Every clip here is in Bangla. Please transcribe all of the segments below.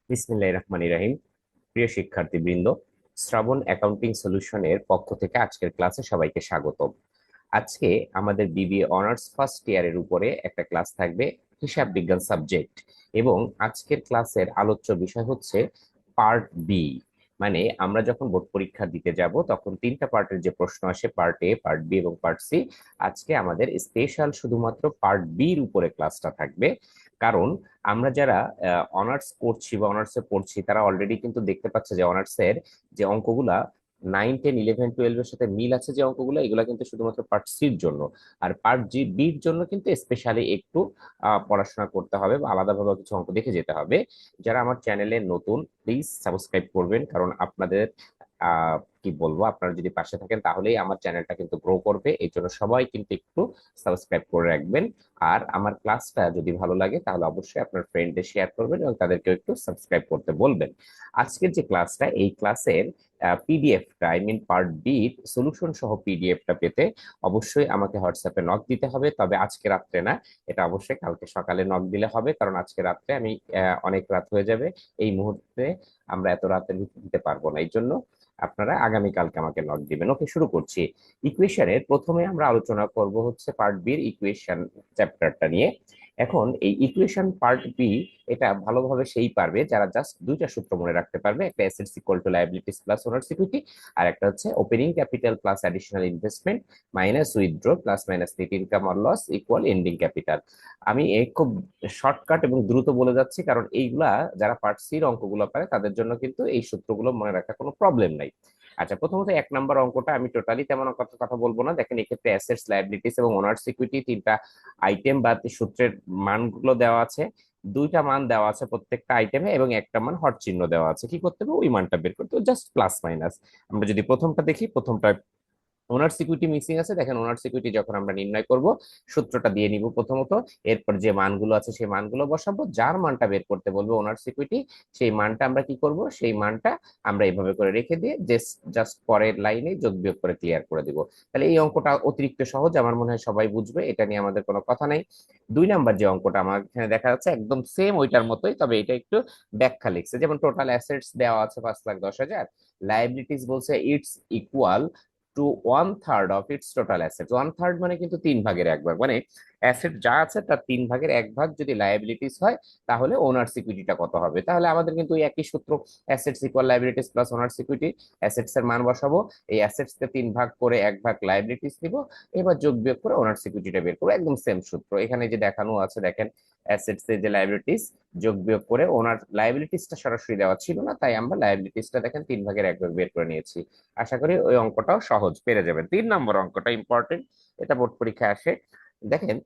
বিসমিল্লাহির রহমানির রহিম। প্রিয় শিক্ষার্থীবৃন্দ, শ্রাবণ অ্যাকাউন্টিং সলিউশনের পক্ষ থেকে আজকের ক্লাসে সবাইকে স্বাগতম। আজকে আমাদের বিবিএ অনার্স ফার্স্ট ইয়ারের উপরে একটা ক্লাস থাকবে, হিসাব বিজ্ঞান সাবজেক্ট। এবং আজকের ক্লাসের আলোচ্য বিষয় হচ্ছে পার্ট বি। মানে আমরা যখন বোর্ড পরীক্ষা দিতে যাব তখন তিনটা পার্টের যে প্রশ্ন আসে, পার্ট এ, পার্ট বি এবং পার্ট সি। আজকে আমাদের স্পেশাল শুধুমাত্র পার্ট বির উপরে ক্লাসটা থাকবে। কারণ আমরা যারা অনার্স করছি বা অনার্সে পড়ছি তারা অলরেডি কিন্তু দেখতে পাচ্ছে যে অনার্সের যে অঙ্কগুলা 9, 10, 11, 12 এর সাথে মিল আছে, যে অঙ্কগুলো এগুলো কিন্তু শুধুমাত্র পার্ট সির জন্য। আর পার্ট জি বির জন্য কিন্তু স্পেশালি একটু পড়াশোনা করতে হবে বা আলাদাভাবে কিছু অঙ্ক দেখে যেতে হবে। যারা আমার চ্যানেলে নতুন, প্লিজ সাবস্ক্রাইব করবেন, কারণ আপনাদের কি বলবো, আপনারা যদি পাশে থাকেন তাহলেই আমার চ্যানেলটা কিন্তু গ্রো করবে। এই জন্য সবাই কিন্তু একটু সাবস্ক্রাইব করে রাখবেন। আর আমার ক্লাসটা যদি ভালো লাগে তাহলে অবশ্যই আপনার ফ্রেন্ডদের শেয়ার করবেন এবং তাদেরকেও একটু সাবস্ক্রাইব করতে বলবেন। আজকের যে ক্লাসটা, এই ক্লাসের পিডিএফটা, I mean part B solution সহ পিডিএফটা পেতে অবশ্যই আমাকে হোয়াটসঅ্যাপে নক দিতে হবে। তবে আজকে রাত্রে না, এটা অবশ্যই কালকে সকালে নক দিলে হবে, কারণ আজকে রাত্রে আমি অনেক রাত হয়ে যাবে। এই মুহূর্তে আমরা এত রাতে দিতে পারবো না, এই জন্য আপনারা আগামীকালকে আমাকে নক দিবেন। ওকে, শুরু করছি। ইকুয়েশনের প্রথমে আমরা আলোচনা করব হচ্ছে পার্ট বির ইকুয়েশন চ্যাপ্টারটা নিয়ে। এখন এই ইকুয়েশন পার্ট বি, এটা ভালোভাবে সেই পারবে যারা জাস্ট দুইটা সূত্র মনে রাখতে পারবে, একটা assets equal to liabilities plus owners equity, আর একটা হচ্ছে opening capital plus additional investment minus withdraw plus minus net income or loss equal ending capital. আমি এই খুব শর্টকাট এবং দ্রুত বলে যাচ্ছি, কারণ এইগুলা যারা পার্ট সির অঙ্কগুলো পারে তাদের জন্য কিন্তু এই সূত্রগুলো মনে রাখা কোনো প্রবলেম নাই। আচ্ছা, প্রথমত 1 নম্বর অঙ্কটা আমি টোটালি তেমন কথা বলবো না। দেখেন, এক্ষেত্রে অ্যাসেটস, লায়াবিলিটিস এবং ওনার্স ইকুইটি তিনটা আইটেম বা সূত্রের মানগুলো দেওয়া আছে। দুইটা মান দেওয়া আছে প্রত্যেকটা আইটেমে এবং একটা মান হট চিহ্ন দেওয়া আছে। কি করতে হবে, ওই মানটা বের করতে হবে, জাস্ট প্লাস মাইনাস। আমরা যদি প্রথমটা দেখি, প্রথমটা ওনার সিকিউরিটি মিসিং আছে। দেখেন, ওনার সিকিউরিটি যখন আমরা নির্ণয় করব, সূত্রটা দিয়ে নিব প্রথমত, এরপর যে মানগুলো আছে সেই মানগুলো বসাবো, যার মানটা বের করতে বলবো ওনার সিকিউরিটি, সেই মানটা আমরা কি করব, সেই মানটা আমরা এইভাবে করে রেখে দিয়ে জাস্ট পরের লাইনে যোগ বিয়োগ করে ক্লিয়ার করে দিব। তাহলে এই অঙ্কটা অতিরিক্ত সহজ, আমার মনে হয় সবাই বুঝবে, এটা নিয়ে আমাদের কোনো কথা নাই। 2 নাম্বার যে অঙ্কটা আমার এখানে দেখা যাচ্ছে একদম সেম ওইটার মতোই, তবে এটা একটু ব্যাখ্যা লিখছে। যেমন টোটাল অ্যাসেটস দেওয়া আছে 5,10,000, লাইবিলিটিস বলছে it's equal to 1/3 of its total asset. 1/3 মানে কিন্তু 3/1 মানে অ্যাসেট যা আছে তার 3/1 যদি লায়াবিলিটিস হয়, তাহলে ওনার সিকিউরিটিটা কত হবে। তাহলে আমাদের কিন্তু ওই একই সূত্র, assets equal liabilities plus owner security. Assets এর মান বসাবো, এই অ্যাসেটস কে 3 ভাগ করে 1 ভাগ লায়াবিলিটিস দিব, এবার যোগ বিয়োগ করে ওনার সিকিউরিটিটা বের করবো। একদম সেম সূত্র এখানে যে দেখানো আছে, দেখেন অ্যাসেটস এর যে লায়াবিলিটিস যোগ বিয়োগ করে ওনার লায়াবিলিটিসটা সরাসরি দেওয়া ছিল না, তাই আমরা লায়াবিলিটিসটা দেখেন 3/1 বের করে নিয়েছি। আশা করি ওই অঙ্কটাও সহজ পেরে যাবেন। 3 নম্বর অঙ্কটা ইম্পর্টেন্ট, এটা বোর্ড পরীক্ষায় আসে। দেখেন,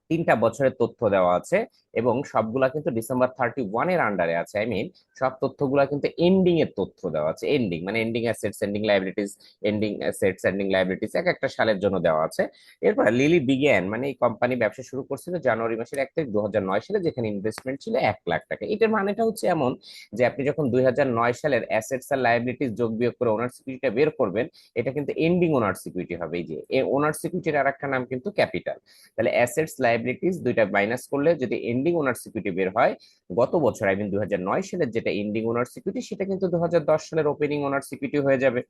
3টা বছরের তথ্য দেওয়া আছে এবং সবগুলা কিন্তু December 31 এর আন্ডারে আছে। আই মিন, সব তথ্যগুলা কিন্তু এন্ডিং এর তথ্য দেওয়া আছে। এন্ডিং মানে ending assets, ending liabilities, ending assets, ending liabilities এক একটা সালের জন্য দেওয়া আছে। এরপর লিলি বিজ্ঞান, মানে এই কোম্পানি ব্যবসা শুরু করছিল জানুয়ারি মাসের 1 তারিখ 2009 সালে, যেখানে ইনভেস্টমেন্ট ছিল 1 লাখ টাকা। এটার মানেটা হচ্ছে এমন যে আপনি যখন 2009 সালের অ্যাসেটস আর লায়াবিলিটিস যোগ বিয়োগ করে ওনার সিকিউরিটিটা বের করবেন, এটা কিন্তু এন্ডিং ওনার সিকিউরিটি হবে। এই যে ওনার সিকিউরিটির আর একটা নাম কিন্তু ক্যাপিটাল। তাহলে অ্যাসেটস লায়াবিলিটিস দুইটা মাইনাস করলে যদি এন্ডিং ওনার সিকিউরিটি বের হয়, গত বছর আই মিন 2009 সালের যেটা এন্ডিং ওনার সিকিউরিটি, সেটা কিন্তু 2010 সালের ওপেনিং ওনার সিকিউরিটি হয়ে যাবে।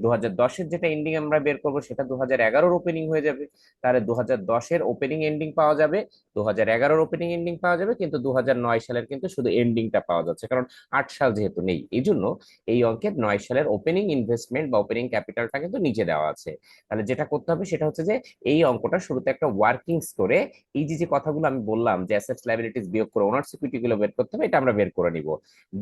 2010-এর যেটা এন্ডিং আমরা বের করবো সেটা 2011-র ওপেনিং হয়ে যাবে। তাহলে 2010-এর ওপেনিং এন্ডিং পাওয়া যাবে, 2011-র ওপেনিং এন্ডিং পাওয়া যাবে, কিন্তু 2009 সালের কিন্তু শুধু এন্ডিংটা পাওয়া যাচ্ছে, কারণ 8 সাল যেহেতু নেই। এই জন্য এই অঙ্কের 9 সালের ওপেনিং ইনভেস্টমেন্ট বা ওপেনিং ক্যাপিটালটা কিন্তু নিচে দেওয়া আছে। তাহলে যেটা করতে হবে সেটা হচ্ছে যে এই অঙ্কটা শুরুতে একটা ওয়ার্কিংস করে, এই যে যে কথাগুলো আমি বললাম যে অ্যাসেটস লায়াবিলিটিস বিয়োগ করে ওনার সিকিউরিটি গুলো বের করতে হবে, এটা আমরা বের করে নিব।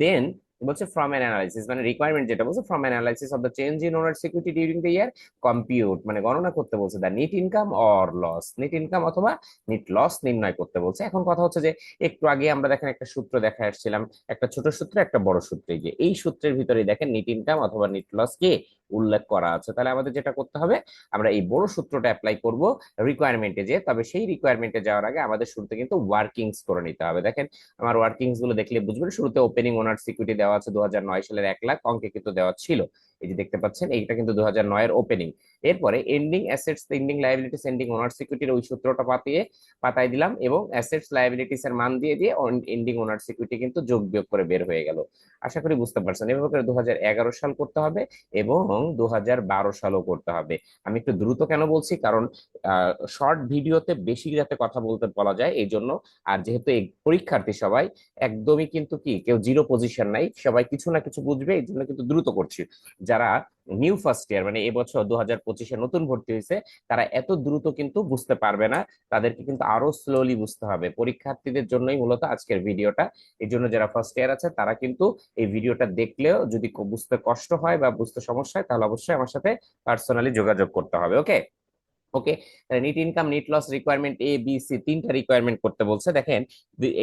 দেন বলছে ফ্রম অ্যান অ্যানালাইসিস, মানে রিকোয়ারমেন্ট যেটা বলছে, from analysis of the change in owner security during the year compute, মানে গণনা করতে বলছে the net income or loss, net income অথবা নেট লস নির্ণয় করতে বলছে। এখন কথা হচ্ছে যে একটু আগে আমরা দেখেন একটা সূত্র দেখা আসছিলাম, একটা ছোট সূত্র একটা বড় সূত্র, এই যে এই সূত্রের ভিতরে দেখেন নেট ইনকাম অথবা নেট লস কে উল্লেখ করা আছে। তাহলে আমাদের যেটা করতে হবে, আমরা এই বড় সূত্রটা অ্যাপ্লাই করব রিকোয়ারমেন্টে। যে তবে সেই রিকোয়ারমেন্টে যাওয়ার আগে আমাদের শুরুতে কিন্তু ওয়ার্কিংস করে নিতে হবে। দেখেন, আমার ওয়ার্কিংস গুলো দেখলে বুঝবেন। শুরুতে ওপেনিং ওনার সিকিউরিটি দেওয়া আছে 2009 সালের 1 লাখ, অঙ্কে কিন্তু দেওয়া ছিল। এই যে দেখতে পাচ্ছেন এইটা কিন্তু 2009 এর ওপেনিং। এরপরে ending assets, ending liabilities, ending owners ইকুইটির ওই সূত্রটা পাতায় দিলাম এবং অ্যাসেটস লায়াবিলিটিস এর মান দিয়ে দিয়ে এন্ডিং ওনার্স ইকুইটি কিন্তু যোগ বিয়োগ করে বের হয়ে গেল। আশা করি বুঝতে পারছেন। এভাবে করে 2011 সাল করতে হবে এবং 2012 সালও করতে হবে। আমি একটু দ্রুত কেন বলছি, কারণ শর্ট ভিডিওতে বেশি যাতে কথা বলতে বলা যায় এই জন্য। আর যেহেতু এই পরীক্ষার্থী সবাই একদমই কিন্তু কি কেউ জিরো পজিশন নাই, সবাই কিছু না কিছু বুঝবে, এই জন্য কিন্তু দ্রুত করছি। যারা নিউ ফার্স্ট ইয়ার মানে এবছর 2025-এ নতুন ভর্তি হয়েছে তারা এত দ্রুত কিন্তু বুঝতে পারবে না, তাদেরকে কিন্তু আরো স্লোলি বুঝতে হবে। পরীক্ষার্থীদের জন্যই মূলত আজকের ভিডিওটা। এই জন্য যারা ফার্স্ট ইয়ার আছে তারা কিন্তু এই ভিডিওটা দেখলেও যদি বুঝতে কষ্ট হয় বা বুঝতে সমস্যা হয় তাহলে অবশ্যই আমার সাথে পার্সোনালি যোগাযোগ করতে হবে। Okay okay net income net loss requirement A B C তিনটা রিকোয়ারমেন্ট করতে বলছে। দেখেন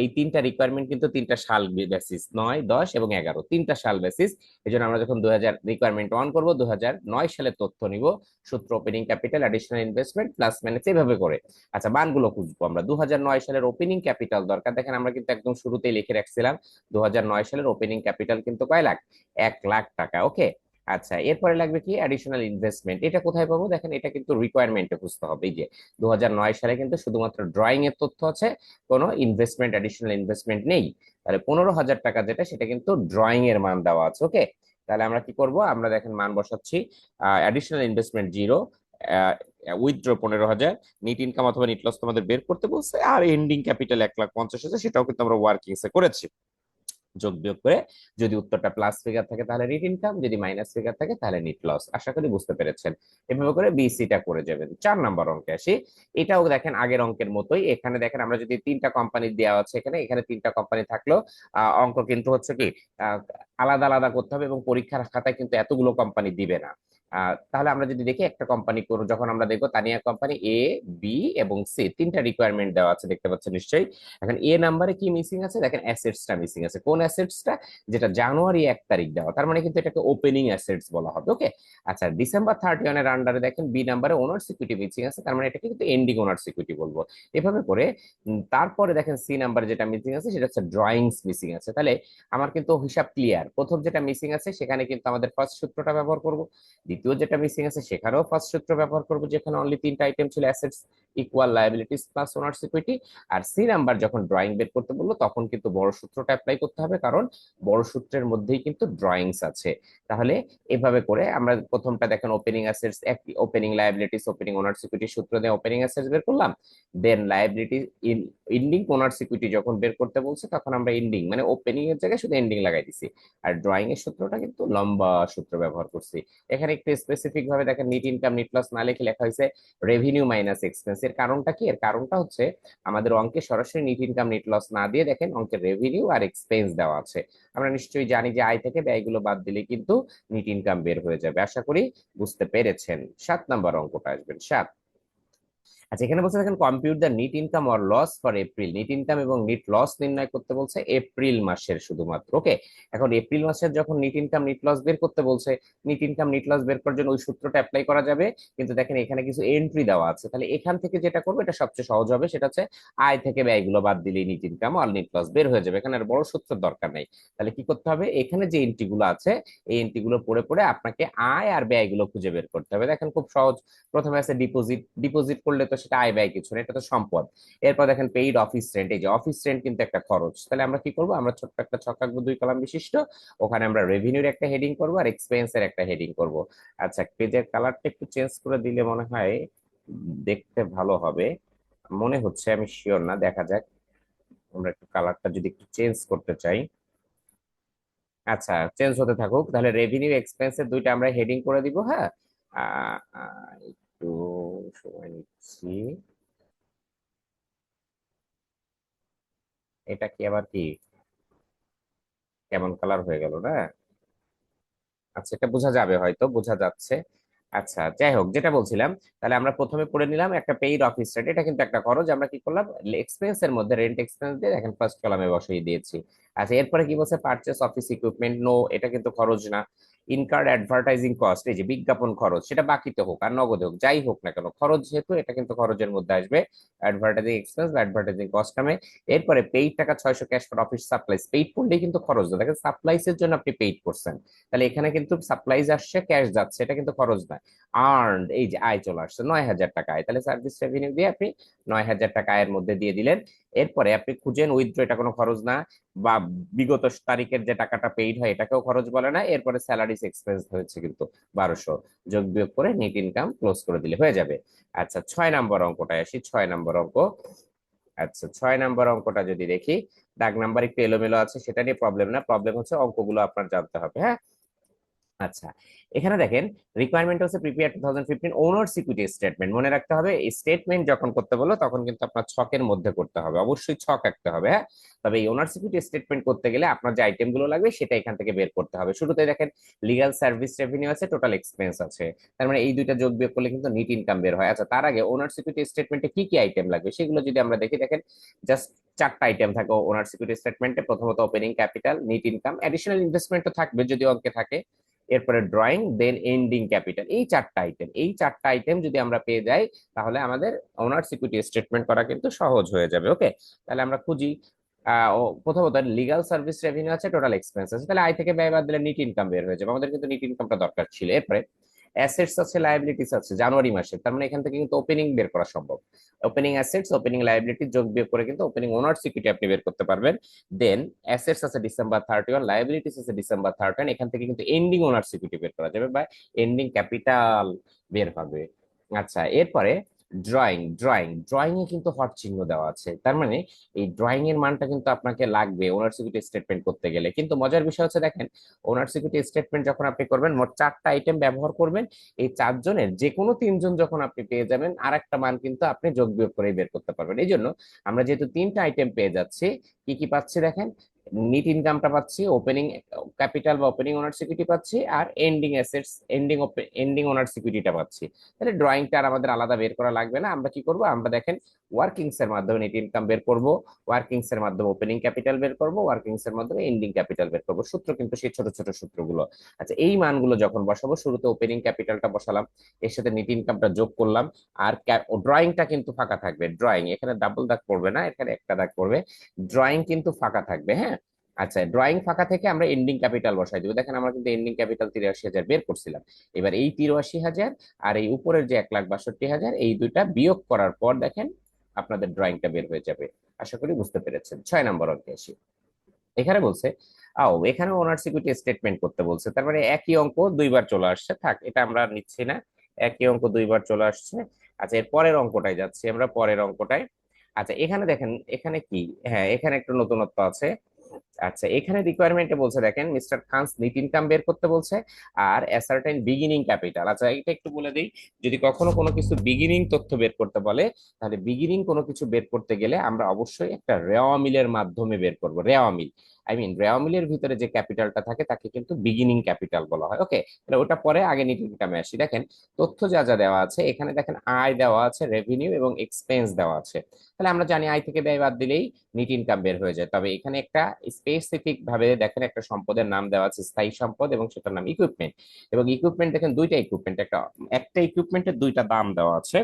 এই তিনটা রিকোয়ারমেন্ট কিন্তু তিনটা সাল বেসিস, 9, 10 এবং 11, তিনটা সাল বেসিস। এই জন্য আমরা যখন 2000 রিকোয়ারমেন্ট 1 করবো 2009 সালের তথ্য নিব, সূত্র opening capital additional investment plus minus এইভাবে করে। আচ্ছা মানগুলো খুঁজবো আমরা। 2009 সালের ওপেনিং ক্যাপিটাল দরকার। দেখেন আমরা কিন্তু একদম শুরুতেই লিখে রাখছিলাম 2009 সালের ওপেনিং ক্যাপিটাল কিন্তু কয় লাখ, 1 লাখ টাকা। ওকে আচ্ছা এরপরে লাগবে কি অ্যাডিশনাল ইনভেস্টমেন্ট। এটা কোথায় পাবো? দেখেন এটা কিন্তু রিকোয়ারমেন্টে খুঁজতে হবে। এই যে 2009 সালে কিন্তু শুধুমাত্র ড্রয়িং এর তথ্য আছে, কোনো ইনভেস্টমেন্ট অ্যাডিশনাল ইনভেস্টমেন্ট নেই। তাহলে 15,000 টাকা যেটা সেটা কিন্তু ড্রয়িং এর মান দেওয়া আছে। ওকে তাহলে আমরা কি করব, আমরা দেখেন মান বসাচ্ছি। Additional investment 0, withdraw 15,000, NEET income অথবা নিট লস তোমাদের বের করতে বলছে, আর এন্ডিং ক্যাপিটাল 1,50,000, সেটাও কিন্তু আমরা ওয়ার্কিংস এ করেছি। যোগ বিয়োগ করে যদি উত্তরটা প্লাস ফিগার থাকে তাহলে নিট ইনকাম, যদি মাইনাস ফিগার থাকে তাহলে নিট লস। আশা করি বুঝতে পেরেছেন। এভাবে করে বিসিটা করে যাবেন। 4 নম্বর অঙ্কে আসি। এটাও দেখেন আগের অঙ্কের মতোই। এখানে দেখেন আমরা যদি তিনটা কোম্পানি দেওয়া আছে, এখানে এখানে তিনটা কোম্পানি থাকলেও অঙ্ক কিন্তু হচ্ছে কি আহ, আলাদা আলাদা করতে হবে এবং পরীক্ষার খাতায় কিন্তু এতগুলো কোম্পানি দিবে না। তাহলে আমরা যদি দেখি একটা কোম্পানি করব, যখন আমরা দেখবো তানিয়া কোম্পানি এ, বি এবং সি তিনটা রিকোয়ারমেন্ট দেওয়া আছে দেখতে পাচ্ছেন নিশ্চয়ই। এখন এ নাম্বারে কি মিসিং আছে? দেখেন অ্যাসেটসটা মিসিং আছে। কোন অ্যাসেটসটা? যেটা জানুয়ারি 1 তারিখ দেওয়া, তার মানে কিন্তু এটাকে ওপেনিং অ্যাসেটস বলা হবে। ওকে আচ্ছা ডিসেম্বর 31 এর আন্ডারে দেখেন বি নাম্বারে ওনার সিকিউরিটি মিসিং আছে, তার মানে এটাকে কিন্তু এন্ডিং ওনার সিকিউরিটি বলবো। এভাবে করে তারপরে দেখেন সি নাম্বারে যেটা মিসিং আছে সেটা হচ্ছে ড্রয়িংস মিসিং আছে। তাহলে আমার কিন্তু হিসাব ক্লিয়ার। প্রথম যেটা মিসিং আছে সেখানে কিন্তু আমাদের ফার্স্ট সূত্রটা ব্যবহার করব, দ্বিতীয় যেটা মিসিং আছে সেখানেও ফার্স্ট সূত্র ব্যবহার করব, যেখানে অনলি তিনটা আইটেম ছিল, assets equal liabilities plus owner security. আর সি নাম্বার যখন ড্রয়িং বের করতে বললো তখন কিন্তু বড় সূত্রটা অ্যাপ্লাই করতে হবে, কারণ বড় সূত্রের মধ্যেই কিন্তু ড্রয়িংস আছে। তাহলে এভাবে করে আমরা প্রথমটা দেখেন ওপেনিং অ্যাসেটস, এক ওপেনিং লায়াবিলিটিস ওপেনিং ওনার সিকিউরিটি সূত্র দিয়ে ওপেনিং অ্যাসেটস বের করলাম। দেন লায়াবিলিটি ইন্ডিং ওনার সিকিউরিটি যখন বের করতে বলছে তখন আমরা ইন্ডিং মানে ওপেনিং এর জায়গায় শুধু এন্ডিং লাগাই দিছি। আর ড্রয়িং এর সূত্রটা কিন্তু লম্বা সূত্র ব্যবহার করছি। এখানে একটু স্পেসিফিক ভাবে দেখেন নিট ইনকাম নিট লস না লিখে লেখা হয়েছে রেভিনিউ মাইনাস এক্সপেন্স। এর কারণটা কি? এর কারণটা হচ্ছে আমাদের অঙ্কে সরাসরি নিট ইনকাম নিট লস না দিয়ে দেখেন অঙ্কের রেভিনিউ আর এক্সপেন্স দেওয়া আছে। আমরা নিশ্চয়ই জানি যে আয় থেকে ব্যয়গুলো বাদ দিলে কিন্তু নিট ইনকাম বের হয়ে যাবে। আশা করি বুঝতে পেরেছেন। 7 নম্বর অঙ্কটা আসবেন 7। আচ্ছা এখানে বলছে দেখেন compute the net income or loss for April. Net income এবং নিট লস নির্ণয় করতে বলছে এপ্রিল মাসের শুধুমাত্র। ওকে এখন এপ্রিল মাসের যখন নিট ইনকাম নিট লস বের করতে বলছে, নিট ইনকাম নিট লস বের করার জন্য ওই সূত্রটা অ্যাপ্লাই করা যাবে। কিন্তু দেখেন এখানে কিছু এন্ট্রি দেওয়া আছে, তাহলে এখান থেকে যেটা করবো এটা সবচেয়ে সহজ হবে, সেটা হচ্ছে আয় থেকে ব্যয়গুলো বাদ দিলেই নিট ইনকাম আর নিট লস বের হয়ে যাবে। এখানে আর বড় সূত্রের দরকার নেই। তাহলে কি করতে হবে? এখানে যে এন্ট্রি গুলো আছে এই এন্ট্রি গুলো পড়ে পড়ে আপনাকে আয় আর ব্যয়গুলো খুঁজে বের করতে হবে। দেখেন খুব সহজ। প্রথমে আছে ডিপোজিট, ডিপোজিট করলে তো সেটা আয় ব্যয় কিছু না, এটা তো সম্পদ। এরপর দেখেন পেইড অফিস রেন্ট, এই যে অফিস রেন্ট কিন্তু একটা খরচ। তাহলে আমরা কি করব? আমরা ছোট্ট একটা ছক আঁকবো 2 কলাম বিশিষ্ট, ওখানে আমরা রেভিনিউর একটা হেডিং করব আর এক্সপেন্সের একটা হেডিং করব। আচ্ছা পেজের কালারটা একটু চেঞ্জ করে দিলে মনে হয় দেখতে ভালো হবে মনে হচ্ছে, আমি শিওর না, দেখা যাক। আমরা একটু কালারটা যদি একটু চেঞ্জ করতে চাই। আচ্ছা চেঞ্জ হতে থাকুক। তাহলে রেভিনিউ এক্সপেন্সের দুইটা আমরা হেডিং করে দিব। হ্যাঁ একটু সময় নিচ্ছি। এটা কি আবার কি কেমন কালার হয়ে গেল না? আচ্ছা এটা বোঝা যাবে, হয়তো বোঝা যাচ্ছে। আচ্ছা যাই হোক যেটা বলছিলাম, তাহলে আমরা প্রথমে পড়ে নিলাম একটা পেইড অফিস রেন্ট, এটা কিন্তু একটা খরচ। আমরা কি করলাম? এক্সপেন্স এর মধ্যে রেন্ট এক্সপেন্স দিয়ে এখন ফার্স্ট কলামে বসিয়ে দিয়েছি। আচ্ছা এরপরে কি বলছে? পারচেস অফিস ইকুইপমেন্ট, নো এটা কিন্তু খরচ না। ইনকার্ড অ্যাডভার্টাইজিং কস্ট, এই যে বিজ্ঞাপন খরচ, সেটা বাকিতে হোক আর নগদে হোক, যাই হোক না কেন খরচ যেহেতু, এটা কিন্তু খরচের মধ্যে আসবে, অ্যাডভার্টাইজিং এক্সপেন্স বা অ্যাডভার্টাইজিং কস্ট নামে। এরপরে পেইড টাকা 600 cash for office supplies, paid করলেই কিন্তু খরচ না, দেখেন সাপ্লাইজ এর জন্য আপনি পেইড করছেন, তাহলে এখানে কিন্তু সাপ্লাইজ আসছে, ক্যাশ যাচ্ছে, এটা কিন্তু খরচ না। আর্ন, এই যে আয় চলে আসছে 9,000 টাকা আয়, তাহলে সার্ভিস রেভিনিউ দিয়ে আপনি 9,000 টাকা আয়ের মধ্যে দিয়ে দিলেন। এরপরে আপনি খুঁজেন উইথড্র, এটা কোনো খরচ না, বা বিগত তারিখের যে টাকাটা পেইড হয় এটাকেও খরচ বলে না। এরপরে স্যালারিস এক্সপেন্স হয়েছে কিন্তু 1200, যোগ বিয়োগ করে নেট ইনকাম ক্লোজ করে দিলে হয়ে যাবে। আচ্ছা 6 নম্বর অঙ্কটায় আসি, 6 নম্বর অঙ্ক। আচ্ছা 6 নম্বর অঙ্কটা যদি দেখি, দাগ নাম্বার একটু এলোমেলো আছে, সেটা নিয়ে প্রবলেম না, প্রবলেম হচ্ছে অঙ্কগুলো আপনার জানতে হবে, হ্যাঁ। আচ্ছা, এখানে দেখেন রিকোয়ারমেন্ট হচ্ছে প্রিপেয়ার 2015 ওনার্স ইকুইটি স্টেটমেন্ট, মনে রাখতে হবে এই স্টেটমেন্ট যখন করতে বলো তখন কিন্তু আপনার ছকের মধ্যে করতে হবে, অবশ্যই ছক আঁকতে হবে, হ্যাঁ। তবে এই ওনার্স ইকুইটি স্টেটমেন্ট করতে গেলে আপনার যে আইটেম গুলো লাগবে সেটা এখান থেকে বের করতে হবে। শুরুতে দেখেন লিগ্যাল সার্ভিস রেভিনিউ আছে, টোটাল এক্সপেন্স আছে, তার মানে এই দুইটা যোগ বিয়োগ করলে কিন্তু নেট ইনকাম বের হয়। আচ্ছা তার আগে ওনার্স ইকুইটি স্টেটমেন্টে কি কি আইটেম লাগবে সেগুলো যদি আমরা দেখি, দেখেন জাস্ট 4টা আইটেম থাকে ওনার্স ইকুইটি স্টেটমেন্টে। প্রথমত opening capital, net income, additional ইনভেস্টমেন্টও থাকবে যদি অঙ্কে থাকে, এরপরে ড্রয়িং, দেন এন্ডিং ক্যাপিটাল। এই 4টা আইটেম, এই 4টা আইটেম যদি আমরা পেয়ে যাই তাহলে আমাদের ওনার্স ইকুইটি স্টেটমেন্ট করা কিন্তু সহজ হয়ে যাবে। ওকে, তাহলে আমরা খুঁজি। প্রথমত লিগাল সার্ভিস রেভিনিউ আছে, টোটাল এক্সপেন্স আছে, তাহলে আয় থেকে ব্যয় বাদ দিলে নিট ইনকাম বের হয়ে যাবে, আমাদের কিন্তু নিট ইনকামটা দরকার ছিল। এরপরে অ্যাসেটস আছে, লায়াবিলিটিস আছে জানুয়ারি মাসে, তার মানে এখান থেকে কিন্তু ওপেনিং বের করা সম্ভব। ওপেনিং অ্যাসেটস, ওপেনিং লায়াবিলিটি যোগ বিয়োগ করে কিন্তু ওপেনিং ওনার্স ইকুইটি আপনি বের করতে পারবেন। দেন অ্যাসেটস আছে December 31, লায়াবিলিটিস আছে December 31, এখান থেকে কিন্তু এন্ডিং ওনার্স ইকুইটি বের করা যাবে বা এন্ডিং ক্যাপিটাল বের হবে। আচ্ছা এরপরে ড্রয়িং, ড্রয়িং এ কিন্তু হট চিহ্ন দেওয়া আছে, তার মানে এই ড্রয়িং এর মানটা কিন্তু আপনাকে লাগবে ওনার সিকিউরিটি স্টেটমেন্ট করতে গেলে। কিন্তু মজার বিষয় হচ্ছে দেখেন, ওনার সিকিউরিটি স্টেটমেন্ট যখন আপনি করবেন মোট 4টা আইটেম ব্যবহার করবেন, এই 4 জনের যে কোনো 3জন যখন আপনি পেয়ে যাবেন আর একটা মান কিন্তু আপনি যোগ বিয়োগ করে বের করতে পারবেন। এই জন্য আমরা যেহেতু 3টা আইটেম পেয়ে যাচ্ছি, কি কি পাচ্ছি দেখেন, নিট ইনকামটা পাচ্ছি, ওপেনিং ক্যাপিটাল বা ওপেনিং ওনার সিকিউরিটি পাচ্ছি, আর এন্ডিং অ্যাসেটস, এন্ডিং ওনার সিকিউরিটিটা পাচ্ছি। তাহলে ড্রয়িংটা আর আমাদের আলাদা বের করা লাগবে না। আমরা কি করব, আমরা দেখেন ওয়ার্কিংস এর মাধ্যমে নেট ইনকাম বের করব, ওয়ার্কিংস এর মাধ্যমে ওপেনিং ক্যাপিটাল বের করব, ওয়ার্কিংস এর মাধ্যমে এন্ডিং ক্যাপিটাল বের করব, সূত্র কিন্তু সেই ছোট ছোট সূত্রগুলো। আচ্ছা এই মানগুলো যখন বসাবো, শুরুতে ওপেনিং ক্যাপিটালটা বসালাম, এর সাথে নেট ইনকামটা যোগ করলাম, আর ড্রয়িংটা কিন্তু ফাঁকা থাকবে, ড্রয়িং এখানে ডাবল দাগ পড়বে না, এখানে একটা দাগ পড়বে, ড্রয়িং কিন্তু ফাঁকা থাকবে, হ্যাঁ। আচ্ছা ড্রয়িং ফাঁকা থেকে আমরা এন্ডিং ক্যাপিটাল বসাই দিব, দেখেন আমরা কিন্তু এন্ডিং ক্যাপিটাল 83,000 বের করছিলাম। এবার এই 83,000 আর এই উপরের যে 1,62,000, এই দুইটা বিয়োগ করার পর দেখেন আপনাদের ড্রয়িংটা বের হয়ে যাবে। আশা করি বুঝতে পেরেছেন। 6 নম্বর অঙ্কে আসি, এখানে বলছে এখানে ওনার সিকিউরিটি স্টেটমেন্ট করতে বলছে, তার মানে একই অঙ্ক দুইবার চলে আসছে, থাক এটা আমরা নিচ্ছি না, একই অঙ্ক দুইবার চলে আসছে। আচ্ছা এর পরের অঙ্কটায় যাচ্ছি আমরা, পরের অঙ্কটায়। আচ্ছা এখানে দেখেন, এখানে কি, হ্যাঁ এখানে একটু নতুনত্ব আছে। আচ্ছা এখানে রিকোয়ারমেন্টে বলছে দেখেন মিস্টার খানস নেট ইনকাম বের করতে বলছে আর অ্যাসার্টেন বিগিনিং ক্যাপিটাল। আচ্ছা এটা একটু বলে দিই, যদি কখনো কোনো কিছু বিগিনিং তথ্য বের করতে বলে, তাহলে বিগিনিং কোনো কিছু বের করতে গেলে আমরা অবশ্যই একটা রেওয়া মিলের মাধ্যমে বের করব। রেওয়া মিল, রেওয়া মিলের ভিতরে যে ক্যাপিটালটা থাকে তাকে কিন্তু বিগিনিং ক্যাপিটাল বলা হয়। ওকে, তাহলে ওটা পরে, আগে নেট ইনকামে আসি। দেখেন তথ্য যা যা দেওয়া আছে এখানে, দেখেন আয় দেওয়া আছে, রেভিনিউ এবং এক্সপেন্স দেওয়া আছে, তাহলে আমরা জানি আয় থেকে ব্যয় বাদ দিলেই নেট ইনকাম বের হয়ে যায়। তবে এখানে একটা স্পেসিফিক ভাবে দেখেন একটা সম্পদের নাম দেওয়া আছে স্থায়ী সম্পদ, এবং সেটার নাম ইকুইপমেন্ট। এবং ইকুইপমেন্ট দেখেন দুইটা ইকুইপমেন্ট, একটা একটা ইকুইপমেন্টের দুইটা দাম দেওয়া আছে,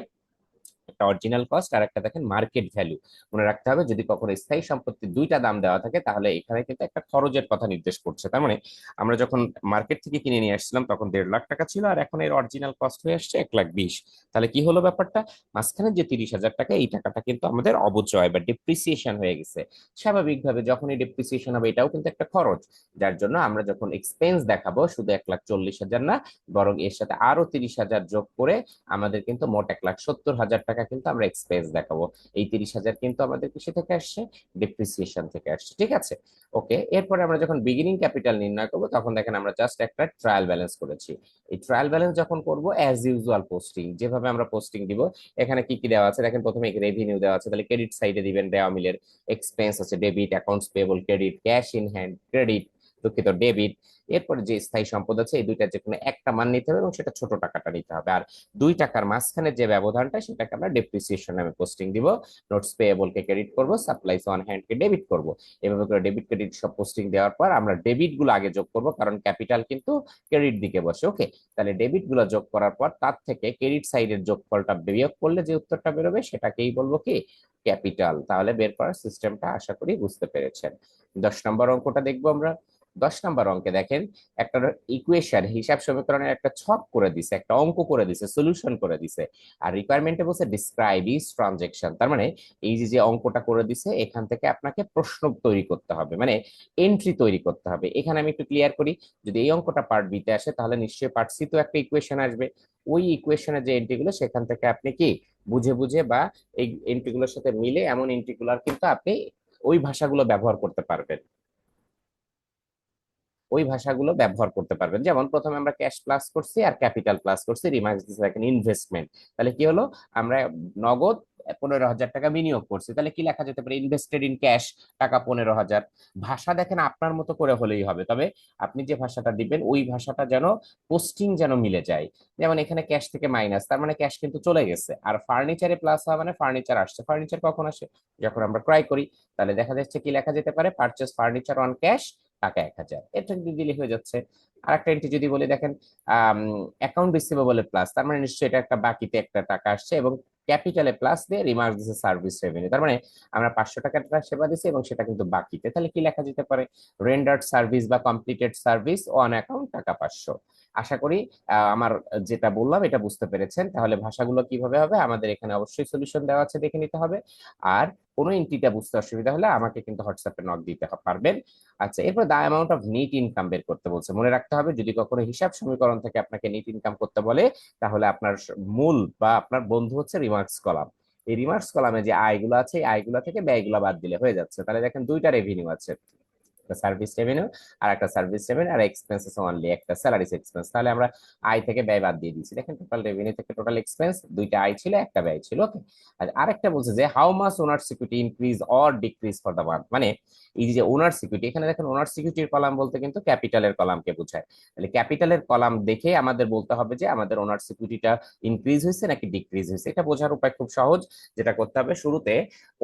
একটা অরিজিনাল কস্ট আর একটা দেখেন মার্কেট ভ্যালু। মনে রাখতে হবে যদি কখনো স্থায়ী সম্পত্তির দুইটা দাম দেওয়া থাকে তাহলে এখানে কিন্তু একটা খরচের কথা নির্দেশ করছে। তার মানে আমরা যখন মার্কেট থেকে কিনে নিয়ে আসছিলাম তখন 1.5 লাখ টাকা ছিল, আর এখন এর অরিজিনাল কস্ট হয়ে আসছে 1,20,000। তাহলে কি হলো ব্যাপারটা, মাঝখানে যে 30,000 টাকা, এই টাকাটা কিন্তু আমাদের অবচয় বা ডেপ্রিসিয়েশন হয়ে গেছে। স্বাভাবিকভাবে যখনই ডেপ্রিসিয়েশন হবে এটাও কিন্তু একটা খরচ, যার জন্য আমরা যখন এক্সপেন্স দেখাবো শুধু 1,40,000 না, বরং এর সাথে আরো 30,000 যোগ করে আমাদের কিন্তু মোট 1,70,000 টাকা কিন্তু আমরা এক্সপেন্স দেখাবো। এই 30,000 কিন্তু আমাদের কিসে থেকে আসছে, ডেপ্রিসিয়েশন থেকে আসছে, ঠিক আছে। ওকে, এরপরে আমরা যখন বিগিনিং ক্যাপিটাল নির্ণয় করবো তখন দেখেন আমরা জাস্ট একটা ট্রায়াল ব্যালেন্স করেছি। এই ট্রায়াল ব্যালেন্স যখন করব অ্যাজ ইউজুয়াল পোস্টিং, যেভাবে আমরা পোস্টিং দিব, এখানে কি কি দেওয়া আছে দেখেন, প্রথমে রেভিনিউ দেওয়া আছে, তাহলে ক্রেডিট সাইডে দিবেন দেওয়া মিলের, এক্সপেন্স আছে debit, accounts payable credit, cash in hand credit, দুঃখিত, ডেবিট। এরপরে যে স্থায়ী সম্পদ আছে এই দুইটা যে কোনো একটা মান নিতে হবে এবং সেটা ছোট টাকাটা নিতে হবে। আর 2 টাকার মাঝখানে যে ব্যবধানটা সেটাকে আমরা ডেপ্রিসিয়েশন নামে পোস্টিং দিব। নোটস পেয়েবল কে ক্রেডিট করব, supplies on hand K debit করব। এভাবে করে ডেবিট ক্রেডিট সব পোস্টিং দেওয়ার পর আমরা ডেবিট গুলো আগে যোগ করব, কারণ ক্যাপিটাল কিন্তু ক্রেডিট দিকে বসে। ওকে, তাহলে ডেবিট গুলো যোগ করার পর তার থেকে ক্রেডিট সাইডের যোগফলটা বিয়োগ করলে যে উত্তরটা বেরোবে সেটাকেই বলবো কি ক্যাপিটাল। তাহলে বের করার সিস্টেমটা আশা করি বুঝতে পেরেছেন। 10 নম্বর অঙ্কটা দেখবো আমরা। 10 নম্বর অঙ্কে দেখেন একটা ইকুয়েশন, হিসাব সমীকরণের একটা ছক করে দিছে, একটা অঙ্ক করে দিছে, সলিউশন করে দিছে। আর রিকোয়ারমেন্টে বলছে ডিসক্রাইব ইচ ট্রানজেকশন। তার মানে এই যে যে অঙ্কটা করে দিছে এখান থেকে আপনাকে প্রশ্ন তৈরি করতে হবে, মানে এন্ট্রি তৈরি করতে হবে। এখানে আমি একটু ক্লিয়ার করি, যদি এই অঙ্কটা পার্ট বিতে আসে তাহলে নিশ্চয়ই পার্ট সি তো একটা ইকুয়েশন আসবে। ওই ইকুয়েশনের যে এন্ট্রিগুলো সেখান থেকে আপনি কি বুঝে বুঝে বা এই এন্ট্রিগুলোর সাথে মিলে এমন এন্ট্রিগুলার কিন্তু আপনি ওই ভাষাগুলো ব্যবহার করতে পারবেন। ওই ভাষাগুলো ব্যবহার করতে পারবেন। যেমন প্রথমে আমরা ক্যাশ প্লাস করছি আর ক্যাপিটাল প্লাস করছি, রিমার্কস দিছে দেখেন ইনভেস্টমেন্ট। তাহলে কি হলো, আমরা নগদ 15,000 টাকা বিনিয়োগ করছি, তাহলে কি লেখা যেতে পারে, ইনভেস্টেড ইন ক্যাশ টাকা 15,000। ভাষা দেখেন আপনার মতো করে হলেই হবে, তবে আপনি যে ভাষাটা দিবেন ওই ভাষাটা যেন পোস্টিং যেন মিলে যায়। যেমন এখানে ক্যাশ থেকে মাইনাস, তার মানে ক্যাশ কিন্তু চলে গেছে। আর ফার্নিচারে প্লাস হওয়া মানে ফার্নিচার আসছে। ফার্নিচার কখন আসে, যখন আমরা ক্রয় করি। তাহলে দেখা যাচ্ছে কি লেখা যেতে পারে, পারচেস ফার্নিচার অন ক্যাশ টাকা 1,000। এটা যদি দিলে হয়ে যাচ্ছে। আর একটা এন্ট্রি যদি বলি দেখেন, অ্যাকাউন্ট রিসিভেবল প্লাস, তার মানে নিশ্চয়ই এটা একটা বাকিতে একটা টাকা আসছে, এবং ক্যাপিটালে প্লাস দিয়ে রিমার্ক দিছে সার্ভিস রেভিনিউ। তার মানে আমরা 500 টাকার সেবা দিছি এবং সেটা কিন্তু বাকিতে। তাহলে কি লেখা যেতে পারে, রেন্ডার্ড সার্ভিস বা কমপ্লিটেড সার্ভিস অন অ্যাকাউন্ট টাকা 500। আশা করি আমার যেটা বললাম এটা বুঝতে পেরেছেন। তাহলে ভাষাগুলো কিভাবে হবে আমাদের এখানে অবশ্যই সলিউশন দেওয়া আছে, দেখে নিতে হবে। আর কোনো এন্ট্রিটা বুঝতে অসুবিধা হলে আমাকে কিন্তু হোয়াটসঅ্যাপে নক দিতে পারবেন। আচ্ছা, এরপর দা অ্যামাউন্ট অফ নেট ইনকাম বের করতে বলছে। মনে রাখতে হবে যদি কখনো হিসাব সমীকরণ থেকে আপনাকে নেট ইনকাম করতে বলে তাহলে আপনার মূল বা আপনার বন্ধু হচ্ছে রিমার্কস কলাম। এই রিমার্কস কলামে যে আয়গুলো আছে এই আয়গুলো থেকে ব্যয়গুলো বাদ দিলে হয়ে যাচ্ছে। তাহলে দেখেন দুইটা রেভিনিউ আছে, একটা সার্ভিস রেভিনিউ আর একটা সার্ভিস রেভিনিউ, আর এক্সপেন্সেস অনলি একটা স্যালারিস এক্সপেন্স। তাহলে আমরা আয় থেকে ব্যয় বাদ দিয়ে দিয়েছি। দেখেন টোটাল রেভিনিউ থেকে টোটাল এক্সপেন্স, দুইটা আয় ছিল একটা ব্যয় ছিল। ওকে, আর আরেকটা বলছে যে how much owner security increase or decrease for the month. মানে এই যে ওনার সিকিউরিটি, এখানে দেখেন ওনার সিকিউরিটির কলাম বলতে কিন্তু ক্যাপিটালের কলামকে বোঝায়। তাহলে ক্যাপিটালের কলাম দেখে আমাদের বলতে হবে যে আমাদের ওনার সিকিউরিটিটা ইনক্রিজ হয়েছে নাকি ডিক্রিজ হয়েছে। এটা বোঝার উপায় খুব সহজ। যেটা করতে হবে, শুরুতে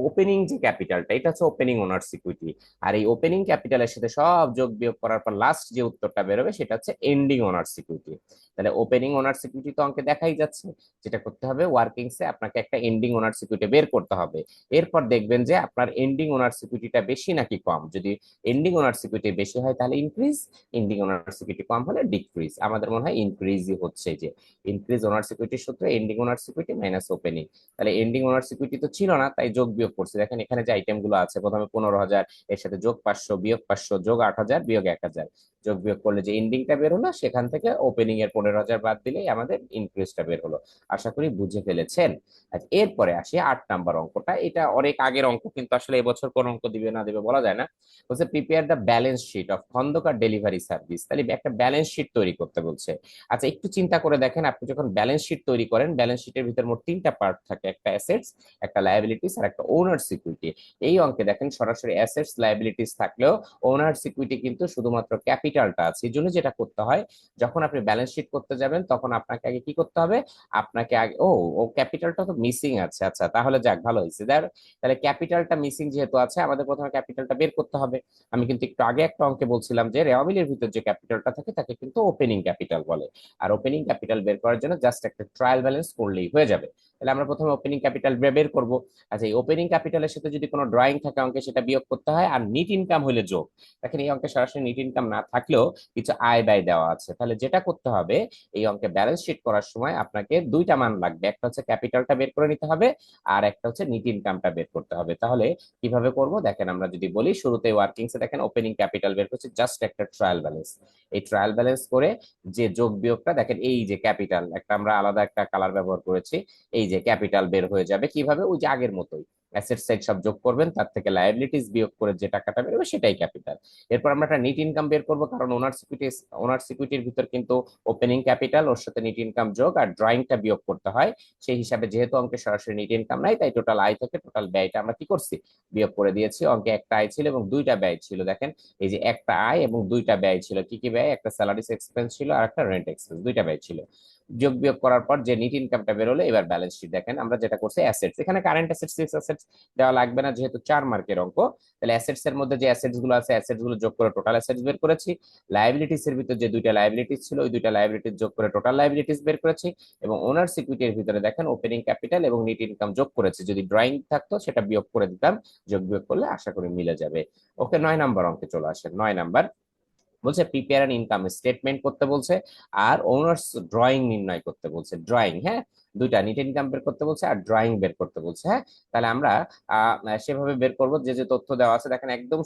ওপেনিং যে ক্যাপিটালটা এটা হচ্ছে ওপেনিং ওনার সিকিউরিটি, আর এই ওপেনিং ক্যাপিটালের সাথে সব যোগ বিয়োগ করার পর লাস্ট যে উত্তরটা বেরোবে সেটা হচ্ছে এন্ডিং ওনার সিকিউরিটি। তাহলে ওপেনিং ওনার সিকিউরিটি তো অঙ্কে দেখাই যাচ্ছে। যেটা করতে হবে, ওয়ার্কিংসে আপনাকে একটা এন্ডিং ওনার সিকিউরিটি বের করতে হবে। এরপর দেখবেন যে আপনার এন্ডিং ওনার সিকিউরিটিটা বেশি নাকি কম। যদি এন্ডিং ওনার সিকিউরিটি বেশি হয় তাহলে ইনক্রিজ, এন্ডিং ওনার সিকিউরিটি কম হলে ডিক্রিজ। আমাদের মনে হয় ইনক্রিজই হচ্ছে, যে ইনক্রিজ ওনার সিকিউরিটির সূত্র এন্ডিং ওনার সিকিউরিটি মাইনাস ওপেনিং। তাহলে এন্ডিং ওনার সিকিউরিটি তো ছিল না, তাই যোগ বিয়োগ করছি। দেখেন এখানে যে আইটেম গুলো আছে, প্রথমে 15,000, এর সাথে যোগ 500 বিয়োগ 500 যোগ 8,000 বিয়োগ 1,000, যোগ বিয়োগ করলে যে এন্ডিংটা বের হলো সেখান থেকে ওপেনিং এর 15,000 বাদ দিলেই আমাদের ইনক্রিজটা বের হলো। আশা করি বুঝে ফেলেছেন। আচ্ছা, এরপরে আসি 8 নম্বর অঙ্কটা। এটা অনেক আগের অঙ্ক, কিন্তু আসলে এবছর কোন অঙ্ক দিবে না দিবে বলা যায় না। বলছে prepare the balance sheet of Khandakar delivery service. তাহলে একটা ব্যালেন্স শিট তৈরি করতে বলছে। আচ্ছা, একটু চিন্তা করে দেখেন, আপনি যখন ব্যালেন্স শিট তৈরি করেন ব্যালেন্স শিটের ভিতর মোট 3টা পার্ট থাকে, একটা অ্যাসেটস, একটা লায়াবিলিটিস আর একটা ওনার সিকিউরিটি। এই অঙ্কে দেখেন সরাসরি অ্যাসেটস লায়াবিলিটিস থাকলেও ওনার সিকিউরিটি কিন্তু শুধুমাত্র ক্যাপিটালটা আছে। এই জন্য যেটা করতে হয়, যখন আপনি ব্যালেন্স শিট করতে যাবেন তখন আপনাকে আগে কি করতে হবে, আপনাকে আগে ও ও ক্যাপিটালটা তো মিসিং আছে। আচ্ছা, তাহলে যাক ভালো হয়েছে। তাহলে ক্যাপিটালটা মিসিং যেহেতু আছে আমাদের প্রথমে ক্যাপিটালটা বের করতে হবে। আমি কিন্তু একটু আগে একটা অঙ্কে বলছিলাম যে রেওয়ামিলের ভিতর যে ক্যাপিটালটা থাকে তাকে কিন্তু ওপেনিং ক্যাপিটাল বলে। আর ওপেনিং ক্যাপিটাল বের করার জন্য জাস্ট একটা ট্রায়াল ব্যালেন্স করলেই হয়ে যাবে। তাহলে আমরা প্রথমে ওপেনিং ক্যাপিটাল বের করব। আচ্ছা, এই ওপেনিং ক্যাপিটালের সাথে যদি কোনো ড্রয়িং থাকে অঙ্কে সেটা বিয়োগ করতে হয়, আর নিট ইনকাম হলে যোগ। দেখেন এই অঙ্কে সরাসরি নিট ইনকাম না থাকলেও কিছু আয় ব্যয় দেওয়া আছে। তাহলে যেটা করতে হবে, এই অঙ্কে ব্যালেন্স শিট করার সময় আপনাকে দুইটা মান লাগবে, একটা হচ্ছে ক্যাপিটালটা বের করে নিতে হবে আর একটা হচ্ছে নিট ইনকামটা বের করতে হবে। তাহলে কিভাবে করব দেখেন, আমরা যদি বলি শুরুতে ওয়ার্কিংসে দেখেন ওপেনিং ক্যাপিটাল বের করছে জাস্ট একটা ট্রায়াল ব্যালেন্স। এই ট্রায়াল ব্যালেন্স করে যে যোগ বিয়োগটা দেখেন, এই যে ক্যাপিটাল একটা আমরা আলাদা একটা কালার ব্যবহার করেছি, এই যে ক্যাপিটাল বের হয়ে যাবে কিভাবে, ওই যে আগের মতোই। অ্যাসেট সাইড সব যোগ করবেন, তার থেকে লায়াবিলিটিস বিয়োগ করে যে টাকাটা বেরোবে সেটাই ক্যাপিটাল। এরপর আমরা একটা নেট ইনকাম বের করবো, কারণ ওনার সিকিউরিটির ভিতর কিন্তু ওপেনিং ক্যাপিটাল ওর সাথে নেট ইনকাম যোগ আর ড্রয়িংটা বিয়োগ করতে হয়। সেই হিসাবে যেহেতু অঙ্কে সরাসরি নেট ইনকাম নাই, তাই টোটাল আয় থেকে টোটাল ব্যয়টা আমরা কি করছি, বিয়োগ করে দিয়েছি। অঙ্কে একটা আয় ছিল এবং দুইটা ব্যয় ছিল, দেখেন এই যে একটা আয় এবং দুইটা ব্যয় ছিল। কি কি ব্যয়? একটা স্যালারিস এক্সপেন্স ছিল আর একটা রেন্ট এক্সপেন্স, দুইটা ব্যয় ছিল। যোগ বিয়োগ করার পর যে নেট ইনকামটা বেরোলো, এবার ব্যালেন্স শিট দেখেন আমরা যেটা করছি অ্যাসেটস, এখানে কারেন্ট অ্যাসেটস ফিক্সড অ্যাসেটস দেওয়া লাগবে না যেহেতু 4 মার্কের অঙ্ক। তাহলে অ্যাসেটস এর মধ্যে যে অ্যাসেটস গুলো আছে অ্যাসেটস গুলো যোগ করে টোটাল অ্যাসেটস বের করেছি। লায়াবিলিটিস এর ভিতর যে দুইটা লায়াবিলিটিস ছিল ওই দুইটা লায়াবিলিটিস যোগ করে টোটাল লায়াবিলিটিস বের করেছি। এবং ওনার সিকিউরিটির ভিতরে দেখেন ওপেনিং ক্যাপিটাল এবং নেট ইনকাম যোগ করেছি, যদি ড্রয়িং থাকতো সেটা বিয়োগ করে দিতাম, যোগ বিয়োগ করলে আশা করি মিলে যাবে। ওকে, 9 নম্বর অঙ্কে চলে আসেন। 9 নম্বর বলছে প্রিপেয়ার অ্যান ইনকাম স্টেটমেন্ট করতে বলছে আর ওনার্স ড্রয়িং নির্ণয় করতে বলছে। ড্রয়িং, হ্যাঁ, দুইটা নিট ইনকাম বের করতে বলছে আর ড্রয়িং বের করতে বলছে। হ্যাঁ, তাহলে আমরা সেভাবে বের করব যে যে তথ্য দেওয়া আছে। দেখেন একদম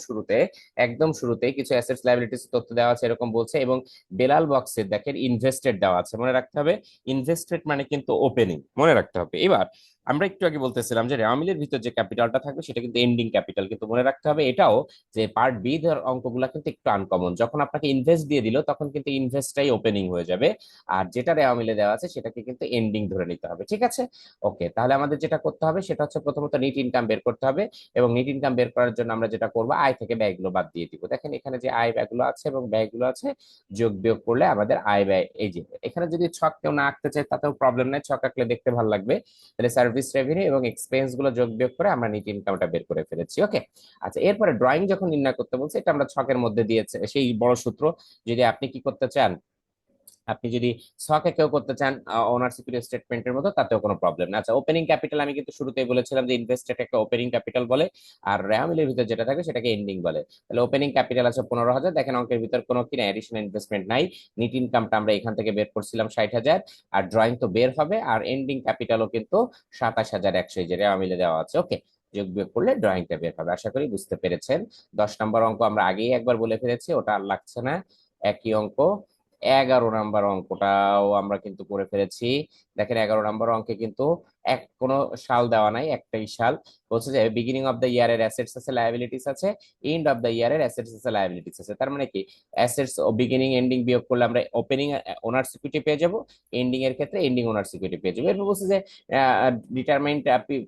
শুরুতে কিছু অ্যাসেটস লায়াবিলিটিস তথ্য দেওয়া আছে এরকম বলছে, এবং বেলাল বক্সে দেখেন ইনভেস্টেড দেওয়া আছে, মনে রাখতে হবে ইনভেস্টেড মানে কিন্তু ওপেনিং, মনে রাখতে হবে। এবার আমরা একটু আগে বলতেছিলাম যে রেওয়া মিলের ভিতর যে ক্যাপিটালটা থাকবে সেটা কিন্তু এন্ডিং ক্যাপিটাল, কিন্তু মনে রাখতে হবে এটাও যে পার্ট বি ধর অঙ্কগুলা কিন্তু একটু আনকমন। যখন আপনাকে ইনভেস্ট দিয়ে দিল তখন কিন্তু ইনভেস্টটাই ওপেনিং হয়ে যাবে, আর যেটা রেওয়া মিলে দেওয়া আছে সেটাকে কিন্তু এন্ডিং ধরে নিতে হবে। ঠিক আছে, ওকে, তাহলে আমাদের যেটা করতে হবে সেটা হচ্ছে প্রথমত নেট ইনকাম বের করতে হবে, এবং নেট ইনকাম বের করার জন্য আমরা যেটা করবো আয় থেকে ব্যয়গুলো বাদ দিয়ে দিব। দেখেন এখানে যে আয় ব্যয়গুলো আছে এবং ব্যয়গুলো আছে, যোগ বিয়োগ করলে আমাদের আয় ব্যয় এই যে এখানে যদি ছক কেউ না আঁকতে চায় তাতেও প্রবলেম নাই, ছক আঁকলে দেখতে ভালো লাগবে। তাহলে সার্ভিস রেভিনিউ এবং এক্সপেন্স গুলো যোগ বিয়োগ করে আমরা নেট ইনকামটা বের করে ফেলেছি। ওকে, আচ্ছা, এরপরে ড্রয়িং যখন নির্ণয় করতে বলছে এটা আমরা ছকের মধ্যে দিয়েছে সেই বড় সূত্র। যদি আপনি কি করতে চান, আপনি যদি ছকে কেউ করতে চান ওনার সিকিউরিটি স্টেটমেন্টের মতো, তাতেও কোনো প্রবলেম না। আচ্ছা, ওপেনিং ক্যাপিটাল আমি কিন্তু শুরুতেই বলেছিলাম যে ইনভেস্টেড একটা ওপেনিং ক্যাপিটাল বলে, আর রেয়ামিলের ভিতর যেটা থাকে সেটাকে এন্ডিং বলে। তাহলে ওপেনিং ক্যাপিটাল আছে 15,000, দেখেন অঙ্কের ভিতর কোনো কি অ্যাডিশনাল ইনভেস্টমেন্ট নাই। নিট ইনকামটা আমরা এখান থেকে বের করছিলাম 60,000, আর ড্রয়িং তো বের হবে, আর এন্ডিং ক্যাপিটালও কিন্তু 27,100 যে রেয়ামিলে দেওয়া আছে। ওকে, যোগ বিয়োগ করলে ড্রয়িংটা বের হবে। আশা করি বুঝতে পেরেছেন। 10 নম্বর অঙ্ক আমরা আগেই একবার বলে ফেলেছি, ওটা আর লাগছে না, একই অঙ্ক। 11 নম্বর অঙ্কটাও আমরা কিন্তু করে ফেলেছি। দেখেন 11 নম্বর অঙ্কে কিন্তু কোনো সাল দেওয়া নাই, একটাই সাল। বলছে যে বিগিনিং অফ দ্য ইয়ারের অ্যাসেটস আছে লায়াবিলিটিস আছে, এন্ড অফ দ্য ইয়ারের অ্যাসেটস আছে লায়াবিলিটিস আছে। তার মানে কি অ্যাসেটস ও বিগিনিং এন্ডিং বিয়োগ করলে আমরা ওপেনিং ওনার সিকিউরিটি পেয়ে যাব, এন্ডিং এর ক্ষেত্রে এন্ডিং ওনার সিকিউরিটি পেয়ে যাবো। এরপর বলছে যে ডিটারমাইন্ড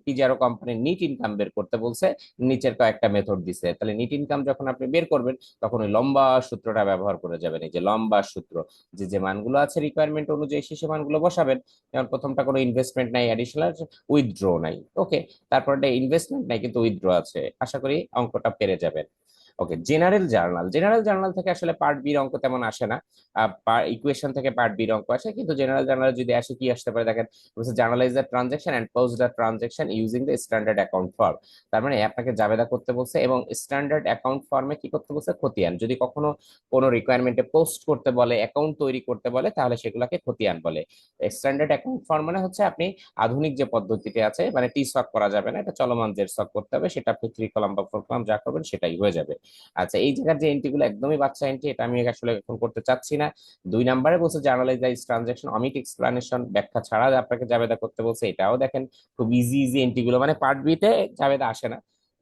পিজারো কোম্পানির নিট ইনকাম বের করতে বলছে, নিচের কয়েকটা মেথড দিছে। তাহলে নিট ইনকাম যখন আপনি বের করবেন তখন ওই লম্বা সূত্রটা ব্যবহার করে যাবেন, এই যে লম্বা সূত্র, যে যে মানগুলো আছে রিকোয়ারমেন্ট অনুযায়ী সে মানগুলো বসাবেন। যেমন প্রথমটা কোনো ইনভেস্টমেন্ট নাই, অ্যাডিশনাল উইথড্র নাই। ওকে, তারপরটা ইনভেস্টমেন্ট নাই কিন্তু উইথড্র আছে। আশা করি অঙ্কটা পেরে যাবেন। ওকে, জেনারেল জার্নাল থেকে আসলে পার্ট বির অঙ্ক তেমন আসে না, ইকুয়েশন থেকে পার্ট বির অঙ্ক আসে, কিন্তু জেনারেল জার্নাল যদি আসে কি আসতে পারে দেখেন, journalize the transaction and post the transaction using the standard account form. তার মানে আপনাকে জাবেদা করতে বলছে এবং স্ট্যান্ডার্ড অ্যাকাউন্ট ফর্মে কি করতে বলছে, খতিয়ান। যদি কখনো কোনো রিকোয়ারমেন্টে পোস্ট করতে বলে, অ্যাকাউন্ট তৈরি করতে বলে, তাহলে সেগুলোকে খতিয়ান বলে। স্ট্যান্ডার্ড অ্যাকাউন্ট ফর্ম মানে হচ্ছে আপনি আধুনিক যে পদ্ধতিতে আছে, মানে টি সক করা যাবে না, এটা চলমান জের সক করতে হবে, সেটা আপনি 3 কলাম বা 4 কলাম যা করবেন সেটাই হয়ে যাবে। আচ্ছা, এই জায়গার যে এন্ট্রি গুলো একদমই বাচ্চা এন্ট্রি, এটা আমি আসলে এখন করতে চাচ্ছি না। 2 নম্বরে বলছে journalise the transaction omit explanation, ব্যাখ্যা ছাড়া আপনাকে জাবেদা করতে বলছে। এটাও দেখেন খুব ইজি ইজি এন্ট্রি গুলো, মানে পার্ট বি তে জাবেদা আসে না,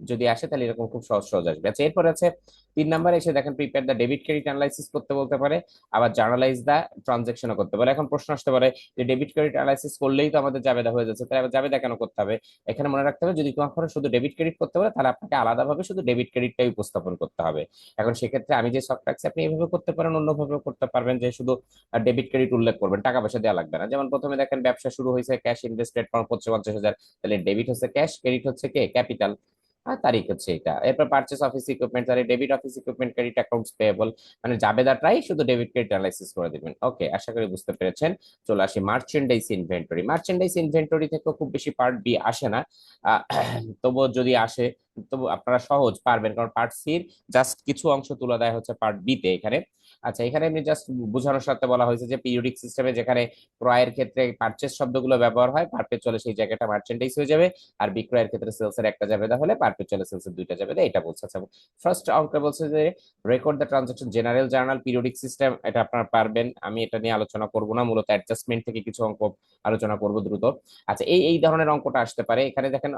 যদি আসে তাহলে এরকম খুব সহজ সহজ আসবে। আচ্ছা, এরপর আছে 3 নম্বরে এসে দেখেন prepare the debit credit analysis করতে বলতে পারে, আবার জার্নালাইজ দ্য ট্রানজাকশনও করতে পারে। এখন প্রশ্ন আসতে পারে যে ডেবিট ক্রেডিট অ্যানালাইসিস করলেই তো আমাদের জাবেদা হয়ে যাচ্ছে, তাহলে আবার জাবেদা কেন করতে হবে? এখানে মনে রাখতে হবে যদি কখনো শুধু ডেবিট ক্রেডিট করতে পারে তাহলে আপনাকে আলাদাভাবে শুধু ডেবিট ক্রেডিটটাই উপস্থাপন করতে হবে। এখন সেক্ষেত্রে আমি যে সফট রাখছি আপনি এভাবে করতে পারেন, অন্যভাবেও করতে পারবেন, যে শুধু ডেবিট ক্রেডিট উল্লেখ করবেন, টাকা পয়সা দেওয়া লাগবে না। যেমন প্রথমে দেখেন ব্যবসা শুরু হয়েছে, ক্যাশ ইনভেস্টেড 50,000, তাহলে ডেবিট হচ্ছে ক্যাশ, ক্রেডিট হচ্ছে কে, ক্যাপিটাল, আর তারিখ হচ্ছে এটা। এরপর পারচেস অফিস ইকুইপমেন্ট, তাহলে debit office equipment credit accounts payable, মানে জাবেদাটাই শুধু ডেবিট ক্রেডিট অ্যানালাইসিস করে দিবেন। ওকে, আশা করি বুঝতে পেরেছেন। চলে আসি মার্চেন্ডাইজ ইনভেন্টরি থেকে খুব বেশি পার্ট বি আসে না, আহ, তবুও যদি আসে তবু আপনারা সহজ পারবেন, কারণ পার্ট সির জাস্ট কিছু অংশ তুলে দেয় হচ্ছে পার্ট বি তে এখানে। আচ্ছা, এখানে আমি জাস্ট বোঝানোর সাথে বলা হয়েছে যে পিরিয়ডিক সিস্টেমে যেখানে ক্রয়ের ক্ষেত্রে পারচেজ শব্দগুলো ব্যবহার হয়, পারপেচুয়ালে সেই জায়গাটা মার্চেন্টাইজ হয়ে যাবে, আর বিক্রয়ের ক্ষেত্রে সেলস এর একটা যাবে হলে পারপেচুয়ালে সেলস এর দুইটা যাবে, এটা বলছে। আচ্ছা, ফার্স্ট অঙ্কে বলছে যে record the transaction general journal periodic system, এটা আপনারা পারবেন, আমি এটা নিয়ে আলোচনা করব না, মূলত অ্যাডজাস্টমেন্ট থেকে কিছু অঙ্ক আলোচনা করব দ্রুত। আচ্ছা, এই এই ধরনের অঙ্কটা আসতে পারে, এখানে দেখেন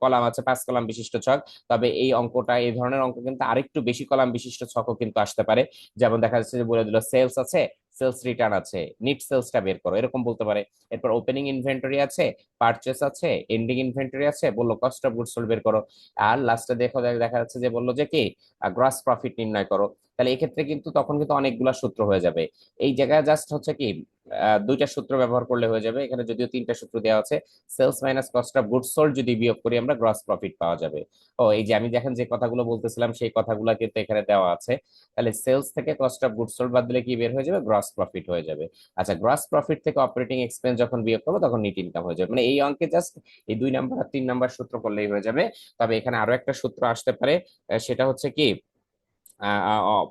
কলাম আছে 5 কলাম বিশিষ্ট ছক, তবে এই অঙ্কটা এই ধরনের অঙ্ক কিন্তু আরেকটু বেশি কলাম বিশিষ্ট ছকও কিন্তু আসতে পারে। যেমন দেখা যাচ্ছে যে বলে দিল সেলস আছে, সেলস রিটার্ন আছে, নিট সেলসটা বের করো, এরকম বলতে পারে। এরপর ওপেনিং ইনভেন্টরি আছে, পারচেস আছে, এন্ডিং ইনভেন্টরি আছে, বললো কস্ট অফ গুডস সোল্ড বের করো। আর লাস্টে দেখো দেখা যাচ্ছে যে বললো যে কি গ্রস প্রফিট নির্ণয় করো। তাহলে এক্ষেত্রে কিন্তু তখন কিন্তু অনেকগুলা সূত্র হয়ে যাবে। এই জায়গায় জাস্ট হচ্ছে কি দুইটা সূত্র ব্যবহার করলে হয়ে যাবে, এখানে যদিও তিনটা সূত্র দেওয়া আছে। Sales minus cost of goods sold যদি বিয়োগ করি আমরা গ্রস প্রফিট পাওয়া যাবে। ও এই যে আমি দেখেন যে কথাগুলো বলতেছিলাম সেই কথাগুলো কিন্তু এখানে দেওয়া আছে। তাহলে সেলস থেকে কস্ট অফ গুডস সোল্ড বাদ দিলে কি বের হয়ে যাবে, গ্রস প্রফিট হয়ে যাবে। আচ্ছা, গ্রস প্রফিট থেকে অপারেটিং এক্সপেন্স যখন বিয়োগ করবো তখন নিট ইনকাম হয়ে যাবে। মানে এই অঙ্কে জাস্ট এই 2 নাম্বার আর 3 নাম্বার সূত্র করলেই হয়ে যাবে। তবে এখানে আরো একটা সূত্র আসতে পারে, সেটা হচ্ছে কি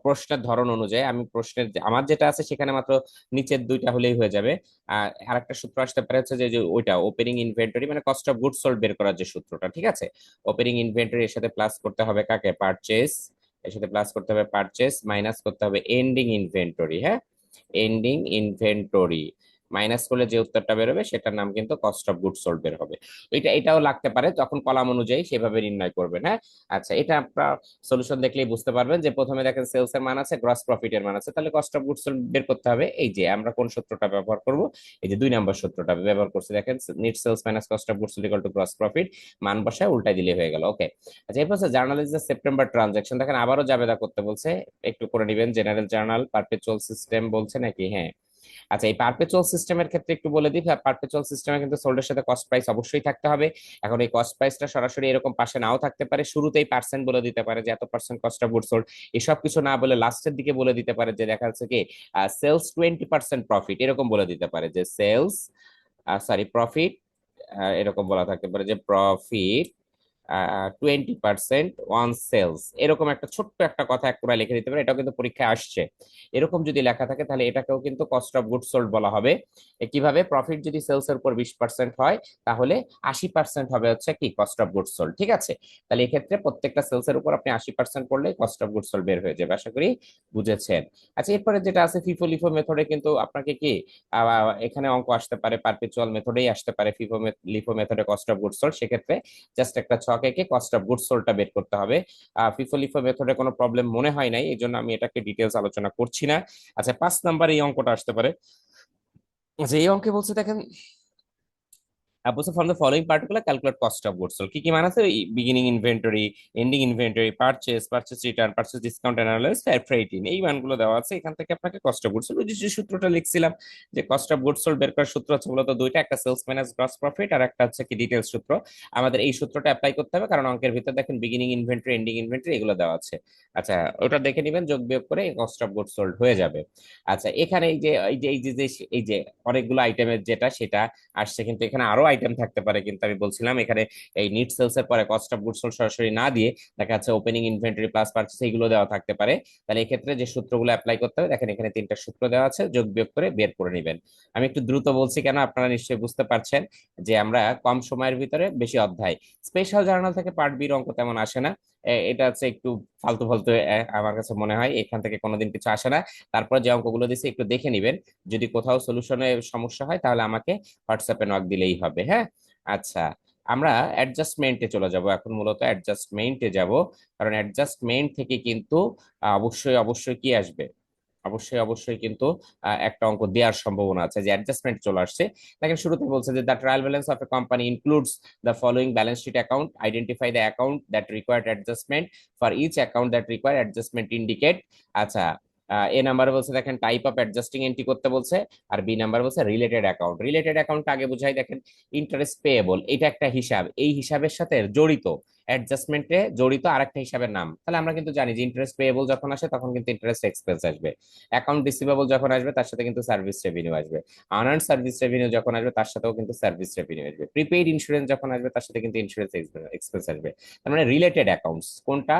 প্রশ্নের ধরন অনুযায়ী, আমি প্রশ্নের আমার যেটা আছে সেখানে মাত্র নিচের দুইটা হলেই হয়ে যাবে। আর একটা সূত্র আসতে পারে হচ্ছে যে যে ওইটা ওপেনিং ইনভেন্টরি মানে কস্ট অফ গুডস সোল্ড বের করার যে সূত্রটা, ঠিক আছে। ওপেনিং ইনভেন্টরি এর সাথে প্লাস করতে হবে কাকে, পারচেস, এর সাথে প্লাস করতে হবে পারচেস, মাইনাস করতে হবে এন্ডিং ইনভেন্টরি, হ্যাঁ, এন্ডিং ইনভেন্টরি মাইনাস করলে যে উত্তরটা বেরোবে সেটার নাম কিন্তু কস্ট অফ গুডস সোল্ড বের হবে। এটাও লাগতে পারে, তখন কলাম অনুযায়ী সেভাবে নির্ণয় করবেন, হ্যাঁ। আচ্ছা, এটা আপনার সলিউশন দেখলেই বুঝতে পারবেন যে প্রথমে দেখেন সেলস এর মান আছে, গ্রস প্রফিট এর মান আছে, তাহলে কস্ট অফ গুডস সোল্ড বের করতে হবে। এই যে আমরা কোন সূত্রটা ব্যবহার করব, এই যে 2 নাম্বার সূত্রটা ব্যবহার করছি, দেখেন net sales minus cost of goods sold equal to gross profit, মান বসায় উল্টাই দিলে হয়ে গেল। ওকে। আচ্ছা, এরপর journal is the September transaction, দেখেন আবারও জাবেদা করতে বলছে, একটু করে নেবেন। জেনারেল জার্নাল পারপেচুয়াল সিস্টেম বলছে নাকি, হ্যাঁ। আচ্ছা, এই পারপেচুয়াল সিস্টেমের ক্ষেত্রে একটু বলে দিই, পারপেচুয়াল সিস্টেমে কিন্তু সোল্ডের সাথে কস্ট প্রাইস অবশ্যই থাকতে হবে। এখন এই কস্ট প্রাইসটা সরাসরি এরকম পাশে নাও থাকতে পারে, শুরুতেই পার্সেন্ট বলে দিতে পারে যে এত percent cost of goods sold, এসব কিছু না বলে লাস্টের দিকে বলে দিতে পারে যে দেখা যাচ্ছে কি সেলস 20% প্রফিট, এরকম বলে দিতে পারে যে সেলস সরি প্রফিট, এরকম বলা থাকতে পারে যে প্রফিট 20% ওয়ান সেলস, এরকম একটা ছোট্ট একটা কথা এক করে লিখে দিতে পারে, এটাও কিন্তু পরীক্ষায় আসছে। এরকম যদি লেখা থাকে তাহলে এটাকেও কিন্তু কস্ট অফ গুডস সোল্ড বলা হবে। কিভাবে, প্রফিট যদি সেলস এর উপর 20% হয় তাহলে 80% হবে হচ্ছে কি কস্ট অফ গুডস সোল্ড, ঠিক আছে। তাহলে এক্ষেত্রে প্রত্যেকটা সেলস এর উপর আপনি 80% করলে কস্ট অফ গুডস সোল্ড বের হয়ে যাবে, আশা করি বুঝেছেন। আচ্ছা, এরপরে যেটা আছে ফিফো লিফো মেথডে কিন্তু আপনাকে কি এখানে অঙ্ক আসতে পারে, পারপেচুয়াল মেথডেই আসতে পারে, ফিফো লিফো মেথডে কস্ট অফ গুডস সোল্ড, সেক্ষেত্রে জাস্ট একটা ছক এঁকে কস্ট অফ গুডস সোল্ডটা বের করতে হবে। ফিফো লিফো মেথডে কোনো প্রবলেম মনে হয় নাই, এই জন্য আমি এটাকে ডিটেলস আলোচনা করছি না। আচ্ছা, 5 নাম্বার এই অঙ্কটা আসতে পারে। আচ্ছা, এই অঙ্কে বলছে দেখেন বলছে from the following particular calculate cost of goods sold, কি কি মান আছে, beginning inventory, ending inventory, purchase return, purchase discount অ্যানালাইস, ফ্রেটিং, এই মানগুলো দেওয়া আছে। এখান থেকে আপনাকে কস্ট অফ গুডস সোল্ড, যে সূত্রটা লিখছিলাম যে কস্ট অফ গুডস সোল্ড বের করার সূত্র হচ্ছে মূলত দুইটা, একটা সেলস মাইনাস গ্রস প্রফিট আর একটা হচ্ছে কি ডিটেলস সূত্র। আমাদের এই সূত্রটা অ্যাপ্লাই করতে হবে কারণ অঙ্কের ভিতর দেখেন বিগিনিং ইনভেন্টরি, এন্ডিং ইনভেন্টরি এগুলো দেওয়া আছে। আচ্ছা, ওটা দেখে নিবেন, যোগ বিয়োগ করে কস্ট অফ গুডস সোল্ড হয়ে যাবে। আচ্ছা, এখানে এই যে অনেকগুলো আইটেমের যেটা সেটা আসছে, কিন্তু এখানে আরো আইটেম থাকতে পারে, কিন্তু আমি বলছিলাম এখানে এই নিট সেলস এর পরে কস্ট অফ গুডস সোল্ড সরাসরি না দিয়ে দেখা যাচ্ছে ওপেনিং ইনভেন্টরি প্লাস পারচেস এইগুলো দেওয়া থাকতে পারে। তাহলে এক্ষেত্রে যে সূত্রগুলো অ্যাপ্লাই করতে হবে, দেখেন এখানে 3টা সূত্র দেওয়া আছে, যোগ বিয়োগ করে বের করে নেবেন। আমি একটু দ্রুত বলছি কেন, আপনারা নিশ্চয়ই বুঝতে পারছেন যে আমরা কম সময়ের ভিতরে বেশি অধ্যায়। স্পেশাল জার্নাল থেকে পার্ট বির অঙ্ক তেমন আসে না, এটা হচ্ছে একটু ফালতু ফালতু আমার কাছে মনে হয়, এখান থেকে কোনোদিন কিছু আসে না। তারপর যে অঙ্কগুলো দিচ্ছে একটু দেখে নিবেন, যদি কোথাও সলিউশনে সমস্যা হয় তাহলে আমাকে হোয়াটসঅ্যাপে নক দিলেই হবে, হ্যাঁ। আচ্ছা, আমরা অ্যাডজাস্টমেন্টে চলে যাব এখন, মূলত অ্যাডজাস্টমেন্টে যাব, কারণ অ্যাডজাস্টমেন্ট থেকে কিন্তু অবশ্যই অবশ্যই কি আসবে, অবশ্যই অবশ্যই কিন্তু একটা অঙ্ক দেওয়ার সম্ভাবনা আছে, যে অ্যাডজাস্টমেন্ট চলে আসছে। দেখেন শুরুতে বলছে যে the trial balance of a company includes the following balance sheet account, identify the account that required adjustment, for each account that require adjustment indicate. আচ্ছা, এ নাম্বার বলছে দেখেন টাইপ অফ অ্যাডজাস্টিং এন্ট্রি করতে বলছে, আর বি নাম্বার বলছে রিলেটেড অ্যাকাউন্ট। রিলেটেড অ্যাকাউন্ট আগে বুঝাই, দেখেন ইন্টারেস্ট পেয়েবল, এটা একটা হিসাব, এই হিসাবের সাথে জড়িত অ্যাডজাস্টমেন্টে জড়িত আরেকটা হিসাবের নাম। তাহলে আমরা কিন্তু জানি যে ইন্টারেস্ট পেয়েবল যখন আসে তখন কিন্তু ইন্টারেস্ট এক্সপেন্স আসবে, অ্যাকাউন্ট রিসিভেবল যখন আসবে তার সাথে কিন্তু সার্ভিস রেভিনিউ আসবে, আনআর্নড সার্ভিস রেভিনিউ যখন আসবে তার সাথেও কিন্তু সার্ভিস রেভিনিউ আসবে, প্রিপেইড ইন্স্যুরেন্স যখন আসবে তার সাথে কিন্তু ইন্স্যুরেন্স এক্সপেন্স আসবে। তার মানে রিলেটেড অ্যাকাউন্টস কোনটা,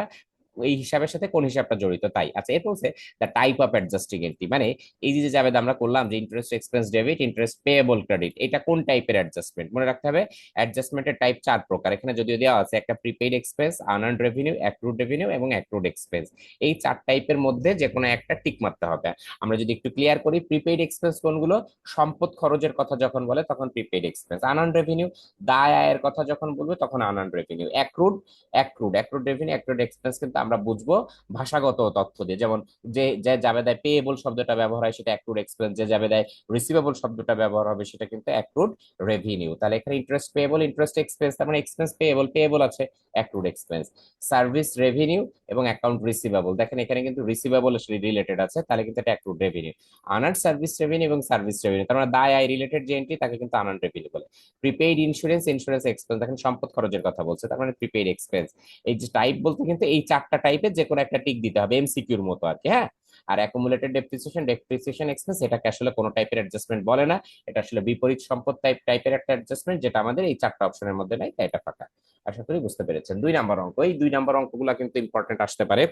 এই হিসাবের সাথে কোন হিসাবটা জড়িত তাই। আচ্ছা, এরপর হচ্ছে the type of adjusting entry, মানে এই যে যাবে আমরা করলাম যে interest expense debit, interest payable credit, এটা কোন টাইপের অ্যাডজাস্টমেন্ট মনে রাখতে হবে। অ্যাডজাস্টমেন্টের টাইপ 4 প্রকার, এখানে যদিও দেওয়া আছে একটা prepaid expense, unearned revenue, accrued revenue এবং অ্যাক্রুড এক্সপেন্স। এই 4 টাইপের মধ্যে যে কোনো একটা টিক মারতে হবে। আমরা যদি একটু ক্লিয়ার করি, প্রিপেইড এক্সপেন্স কোনগুলো, সম্পদ খরচের কথা যখন বলে তখন প্রিপেইড এক্সপেন্স। আনআর্নড রেভিনিউ দায় আয়ের কথা যখন বলবে তখন unearned revenue. Accrued accrued revenue, accrued expense কিন্তু আমরা বুঝবো ভাষাগত তথ্য দিয়ে, যেমন যে যে জাবেদায় পেয়েবল শব্দটা ব্যবহার হয় সেটা অ্যাক্রুড এক্সপেন্স, যে জাবেদায় রিসিভেবল শব্দটা ব্যবহার হবে সেটা কিন্তু অ্যাক্রুড রেভিনিউ। তাহলে এখানে ইন্টারেস্ট পেয়েবল, ইন্টারেস্ট এক্সপেন্স, তার মানে এক্সপেন্স পেয়েবল, পেয়েবল আছে অ্যাক্রুড এক্সপেন্স। সার্ভিস রেভিনিউ এবং অ্যাকাউন্ট রিসিভেবল, দেখেন এখানে কিন্তু রিসিভেবল রিলেটেড আছে, তাহলে কিন্তু এটা অ্যাক্রুড রেভিনিউ। আনার্ন সার্ভিস রেভিনিউ এবং সার্ভিস রেভিনিউ, তার মানে দায় আয় রিলেটেড যে এন্ট্রি তাকে কিন্তু আনার্ন রেভিনিউ বলে। প্রিপেইড ইন্স্যুরেন্স, ইন্স্যুরেন্স এক্সপেন্স, দেখেন সম্পদ খরচের কথা বলছে, তার মানে প্রিপেইড এক্সপেন্স। এই যে টাইপ বলতে কিন্তু এই 4টা টাইপের যে কোনো একটা টিক দিতে হবে, এমসিকিউর মতো আর কি, হ্যাঁ। আর অ্যাকুমুলেটেড ডেপ্রিসিয়েশন এক্সপেন্স, এটাকে আসলে কোনো টাইপের অ্যাডজাস্টমেন্ট বলে না, এটা আসলে বিপরীত সম্পদ টাইপের একটা অ্যাডজাস্টমেন্ট, যেটা আমাদের এই 4টা অপশনের মধ্যে নাই, তাই এটা ফাঁকা। আশা করি বুঝতে পেরেছেন। 2 নম্বর অঙ্ক, এই 2 নম্বর অঙ্কগুলো কিন্তু ইম্পর্টেন্ট আসতে পারে।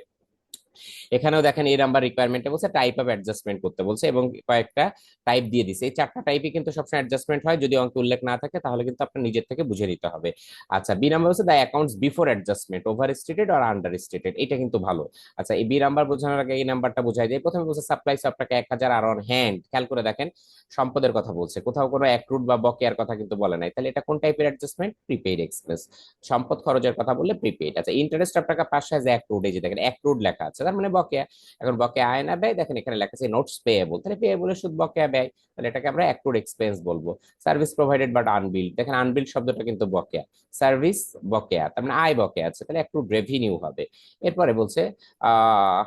এখানেও দেখেন এই নাম্বার রিকোয়ারমেন্টে বলছে টাইপ অফ অ্যাডজাস্টমেন্ট করতে বলছে এবং কয়েকটা টাইপ দিয়ে দিছে। এই 4টা টাইপই কিন্তু সবসময় অ্যাডজাস্টমেন্ট হয়, যদি অঙ্কে উল্লেখ না থাকে তাহলে কিন্তু আপনার নিজের থেকে বুঝে নিতে হবে। আচ্ছা, বি নাম্বার হচ্ছে the accounts before adjustment overstated আর আন্ডার স্টেটেড, এটা কিন্তু ভালো। আচ্ছা, এই বি নাম্বার বোঝানোর আগে এই নাম্বারটা বোঝাই দেয়। প্রথমে বলছে সাপ্লাই সব টাকা 1000 আর অন হ্যান্ড, খেয়াল করে দেখেন সম্পদের কথা বলছে, কোথাও কোনো অ্যাক্রুড বা বকেয়ার কথা কিন্তু বলে নাই, তাহলে এটা কোন টাইপের অ্যাডজাস্টমেন্ট, প্রিপেইড এক্সপ্রেস। সম্পদ খরচের কথা বললে প্রিপেইড। আচ্ছা, ইন্টারেস্ট অফ টাকা 500 এজ অ্যাক্রুড, এই যে দেখেন অ্যাক্রুড লেখা আছে, তার মানে বকেয়া। এখন বকেয়া আয় না ব্যয়, দেখেন এখানে লেখা আছে নোটস পেয়েবল, তাহলে পেয়েবলের সুদ বকেয়া ব্যয়, তাহলে এটাকে আমরা অ্যাক্রুড এক্সপেন্স বলবো। সার্ভিস প্রোভাইডেড বাট আনবিল্ড, দেখেন আনবিল্ড শব্দটা কিন্তু বকেয়া, সার্ভিস বকেয়া, তার মানে আয় বকেয়া আছে, তাহলে অ্যাক্রুড রেভিনিউ হবে। এরপরে বলছে আহ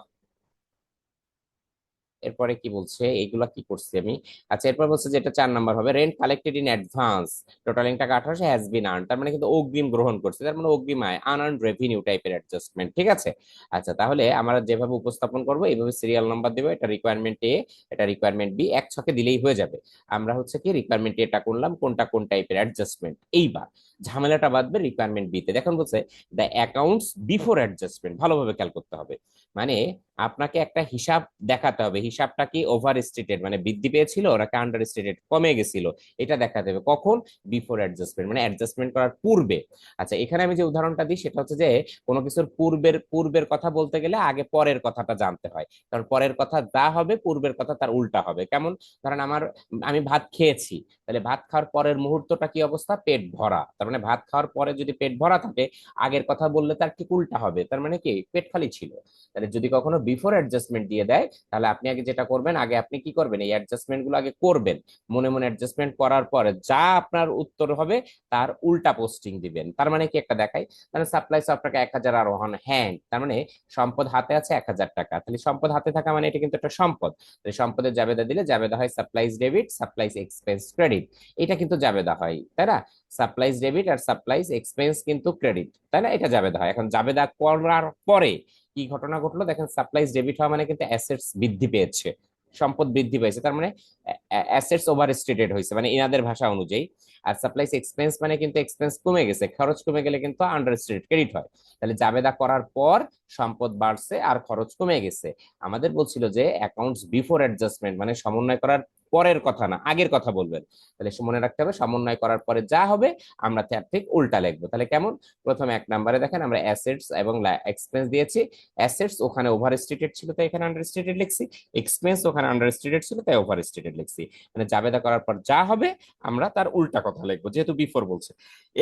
এরপরে কি বলছে, এইগুলা কি করছি আমি। আচ্ছা, এরপর বলছে যেটা 4 নম্বর হবে, rent collected in advance totalling টাকা 1800 হ্যাজ বিন আর্ন, তার মানে কিন্তু অগ্রিম গ্রহণ করছে, তার মানে অগ্রিম আয়, আনআর্নড রেভিনিউ টাইপের অ্যাডজাস্টমেন্ট, ঠিক আছে। আচ্ছা, তাহলে আমরা যেভাবে উপস্থাপন করবো এইভাবে সিরিয়াল নাম্বার দেবো, এটা রিকোয়ারমেন্ট এ, এটা রিকোয়ারমেন্ট বি, এক ছকে দিলেই হয়ে যাবে। আমরা হচ্ছে কি রিকোয়ারমেন্ট এটা করলাম, কোনটা কোন টাইপের অ্যাডজাস্টমেন্ট। এইবার ঝামেলাটা বাঁধবে রিকোয়ারমেন্ট বি তে, দেখুন বলছে দ্য অ্যাকাউন্টস বিফোর অ্যাডজাস্টমেন্ট, ভালোভাবে খেয়াল করতে হবে। মানে আপনাকে একটা হিসাব দেখাতে হবে, হিসাবটা কি ওভার স্টেটেড মানে বৃদ্ধি পেয়েছিল নাকি আন্ডার স্টেটেড কমে গেছিল, এটা দেখাতে হবে কখন, বিফোর অ্যাডজাস্টমেন্ট মানে অ্যাডজাস্টমেন্ট করার পূর্বে। আচ্ছা, এখানে আমি যে উদাহরণটা দিই সেটা হচ্ছে যে কোনো কিছুর পূর্বের পূর্বের কথা বলতে গেলে আগে পরের কথাটা জানতে হয়, কারণ পরের কথা যা হবে পূর্বের কথা তার উল্টা হবে। কেমন, ধরেন আমি ভাত খেয়েছি, তাহলে ভাত খাওয়ার পরের মুহূর্তটা কি অবস্থা, পেট ভরা, তার মানে ভাত খাওয়ার পরে যদি পেট ভরা থাকে আগের কথা বললে তার ঠিক উল্টা হবে, তার মানে কি পেট খালি ছিল। তাহলে যদি কখনো বিফোর অ্যাডজাস্টমেন্ট দিয়ে দেয় তাহলে আপনি আগে যেটা করবেন, আগে আপনি কি করবেন, এই অ্যাডজাস্টমেন্ট গুলো আগে করবেন, মনে মনে অ্যাডজাস্টমেন্ট করার পরে যা আপনার উত্তর হবে তার উল্টা পোস্টিং দিবেন। তার মানে কি একটা দেখাই, তাহলে সাপ্লাই সব টাকা 1000 আর অন হ্যান্ড, তার মানে সম্পদ হাতে আছে 1000 টাকা, তাহলে সম্পদ হাতে থাকা মানে এটা কিন্তু একটা সম্পদ, তাহলে সম্পদের জাবেদা দিলে জাবেদা হয় supplies debit, supplies expense credit, এটা কিন্তু জাবেদা হয়, তাই না। সাপ্লাইজ ডেবিট আর সাপ্লাইজ এক্সপেন্স কিন্তু ক্রেডিট, তাই না, এটা জাবেদা হয়। এখন জাবেদা করার পরে কি ঘটনা ঘটলো, দেখেন সাপ্লাইজ ডেবিট হওয়া মানে কিন্তু অ্যাসেটস বৃদ্ধি পেয়েছে, সম্পদ বৃদ্ধি পেয়েছে, তার মানে অ্যাসেটস ওভার স্টেটেড হয়েছে মানে ইনাদের ভাষা অনুযায়ী। আর সাপ্লাইজ এক্সপেন্স মানে কিন্তু এক্সপেন্স কমে গেছে, খরচ কমে গেলে কিন্তু আন্ডার স্টেটেড ক্রেডিট হয়। তাহলে জাবেদা করার পর সম্পদ বাড়ছে আর খরচ কমে গেছে। আমাদের বলছিল যে অ্যাকাউন্টস বিফোর অ্যাডজাস্টমেন্ট মানে সমন্বয় করার পরের কথা না আগের কথা বলবেন, তাহলে মনে রাখতে হবে সমন্বয় করার পরে যা হবে আমরা তার ঠিক উল্টা লিখবো। তাহলে কেমন, প্রথমে 1 নম্বরে দেখেন আমরা অ্যাসেটস এবং এক্সপেন্স দিয়েছি, অ্যাসেটস ওখানে ওভার স্টেটেড ছিল তাই এখানে আন্ডার স্টেটেড লিখছি, এক্সপেন্স ওখানে আন্ডার স্টেটেড ছিল তাই ওভার স্টেটেড লিখছি, মানে জাবেদা করার পর যা হবে আমরা তার উল্টা কথা লিখবো যেহেতু বিফোর বলছে।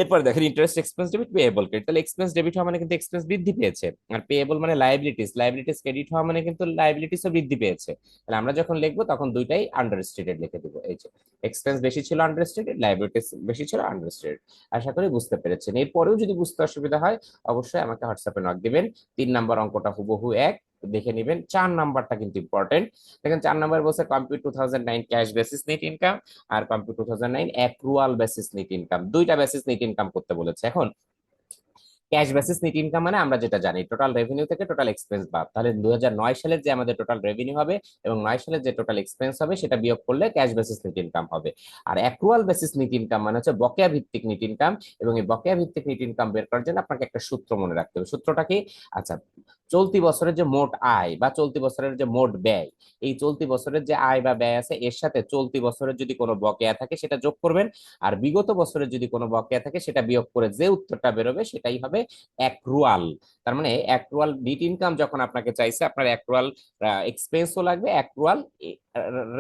এরপরে দেখেন interest expense debit payable credit, তাহলে এক্সপেন্স ডেবিট হওয়া মানে কিন্তু এক্সপেন্স বৃদ্ধি পেয়েছে, আর পেয়েবল মানে লায়াবিলিটিস, লায়াবিলিটিস ক্রেডিট হওয়া মানে কিন্তু লায়াবিলিটিসও বৃদ্ধি পেয়েছে। তাহলে আমরা যখন লিখবো তখন দুইটাই আন্ডার স্টেটেড লিখে দিব, এই যে এক্সপেন্স বেশি ছিল আন্ডার স্টেটেড, লায়াবিলিটিস বেশি ছিল আন্ডার স্টেটেড। আশা করি বুঝতে পেরেছেন। এরপরেও যদি বুঝতে অসুবিধা হয় অবশ্যই আমাকে হোয়াটসঅ্যাপে নক দিবেন। 3 নম্বর অঙ্কটা হুবহু এক, দেখে নেবেন। 4 নম্বরটা কিন্তু ইম্পর্টেন্ট। দেখেন 4 নম্বর বলছে compute 2009 cash basis net income আর compute 2009 accrual basis net income, দুইটা বেসিস নেট ইনকাম করতে বলেছে। এখন ক্যাশ বেসিস নেট ইনকাম মানে আমরা যেটা জানি টোটাল রেভিনিউ থেকে টোটাল এক্সপেন্স বাদ, তাহলে 2009 সালের যে আমাদের টোটাল রেভিনিউ হবে এবং 9 সালের যে টোটাল এক্সপেন্স হবে সেটা বিয়োগ করলে ক্যাশ বেসিস নেট ইনকাম হবে। আর অ্যাক্রুয়াল বেসিস নেট ইনকাম মানে হচ্ছে বকেয়া ভিত্তিক নেট ইনকাম, এবং এই বকেয়া ভিত্তিক নেট ইনকাম বের করার জন্য আপনাকে একটা সূত্র মনে রাখতে হবে। সূত্রটা কি, আচ্ছা চলতি বছরের যে মোট আয় বা চলতি বছরের যে মোট ব্যয়, এই চলতি বছরের যে আয় বা ব্যয় আছে এর সাথে চলতি বছরের যদি কোনো বকেয়া থাকে সেটা যোগ করবেন, আর বিগত বছরের যদি কোনো বকেয়া থাকে সেটা বিয়োগ করে যে উত্তরটা বেরোবে সেটাই হবে অ্যাক্রুয়াল। তার মানে অ্যাক্রুয়াল নিট ইনকাম যখন আপনাকে চাইছে, আপনার অ্যাক্রুয়াল এক্সপেন্সও লাগবে, অ্যাক্রুয়াল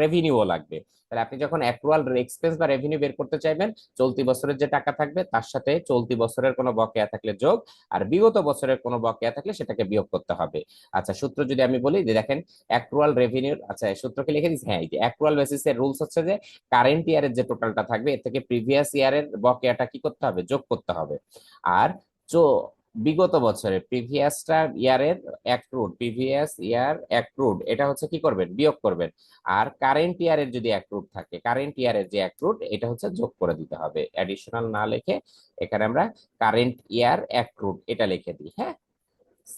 রেভিনিউও লাগবে। তাহলে আপনি যখন অ্যাক্রুয়াল এক্সপেন্স বা রেভিনিউ বের করতে চাইবেন, চলতি বছরের যে টাকা থাকবে তার সাথে চলতি বছরের কোনো বকেয়া থাকলে যোগ, আর বিগত বছরের কোনো বকেয়া থাকলে সেটাকে বিয়োগ করতে হবে। আচ্ছা, সূত্র যদি আমি বলি যে দেখেন, অ্যাক্রুয়াল রেভিনিউর, আচ্ছা সূত্রকে লিখে দিচ্ছি, হ্যাঁ এই যে অ্যাক্রুয়াল বেসিসের রুলস হচ্ছে যে কারেন্ট ইয়ারের যে টোটালটা থাকবে এর থেকে প্রিভিয়াস ইয়ারের বকেয়াটা কি করতে হবে, যোগ করতে হবে। আর চো বিগত বছরের প্রিভিয়াসটা ইয়ারের অ্যাক্রুড, প্রিভিয়াস ইয়ার অ্যাক্রুড এটা হচ্ছে কি করবেন, বিয়োগ করবেন। আর কারেন্ট ইয়ারের যদি অ্যাক্রুড থাকে, কারেন্ট ইয়ারের যে অ্যাক্রুড এটা হচ্ছে যোগ করে দিতে হবে, অ্যাডিশনাল না লিখে এখানে আমরা কারেন্ট ইয়ার অ্যাক্রুড এটা লিখে দিই। হ্যাঁ,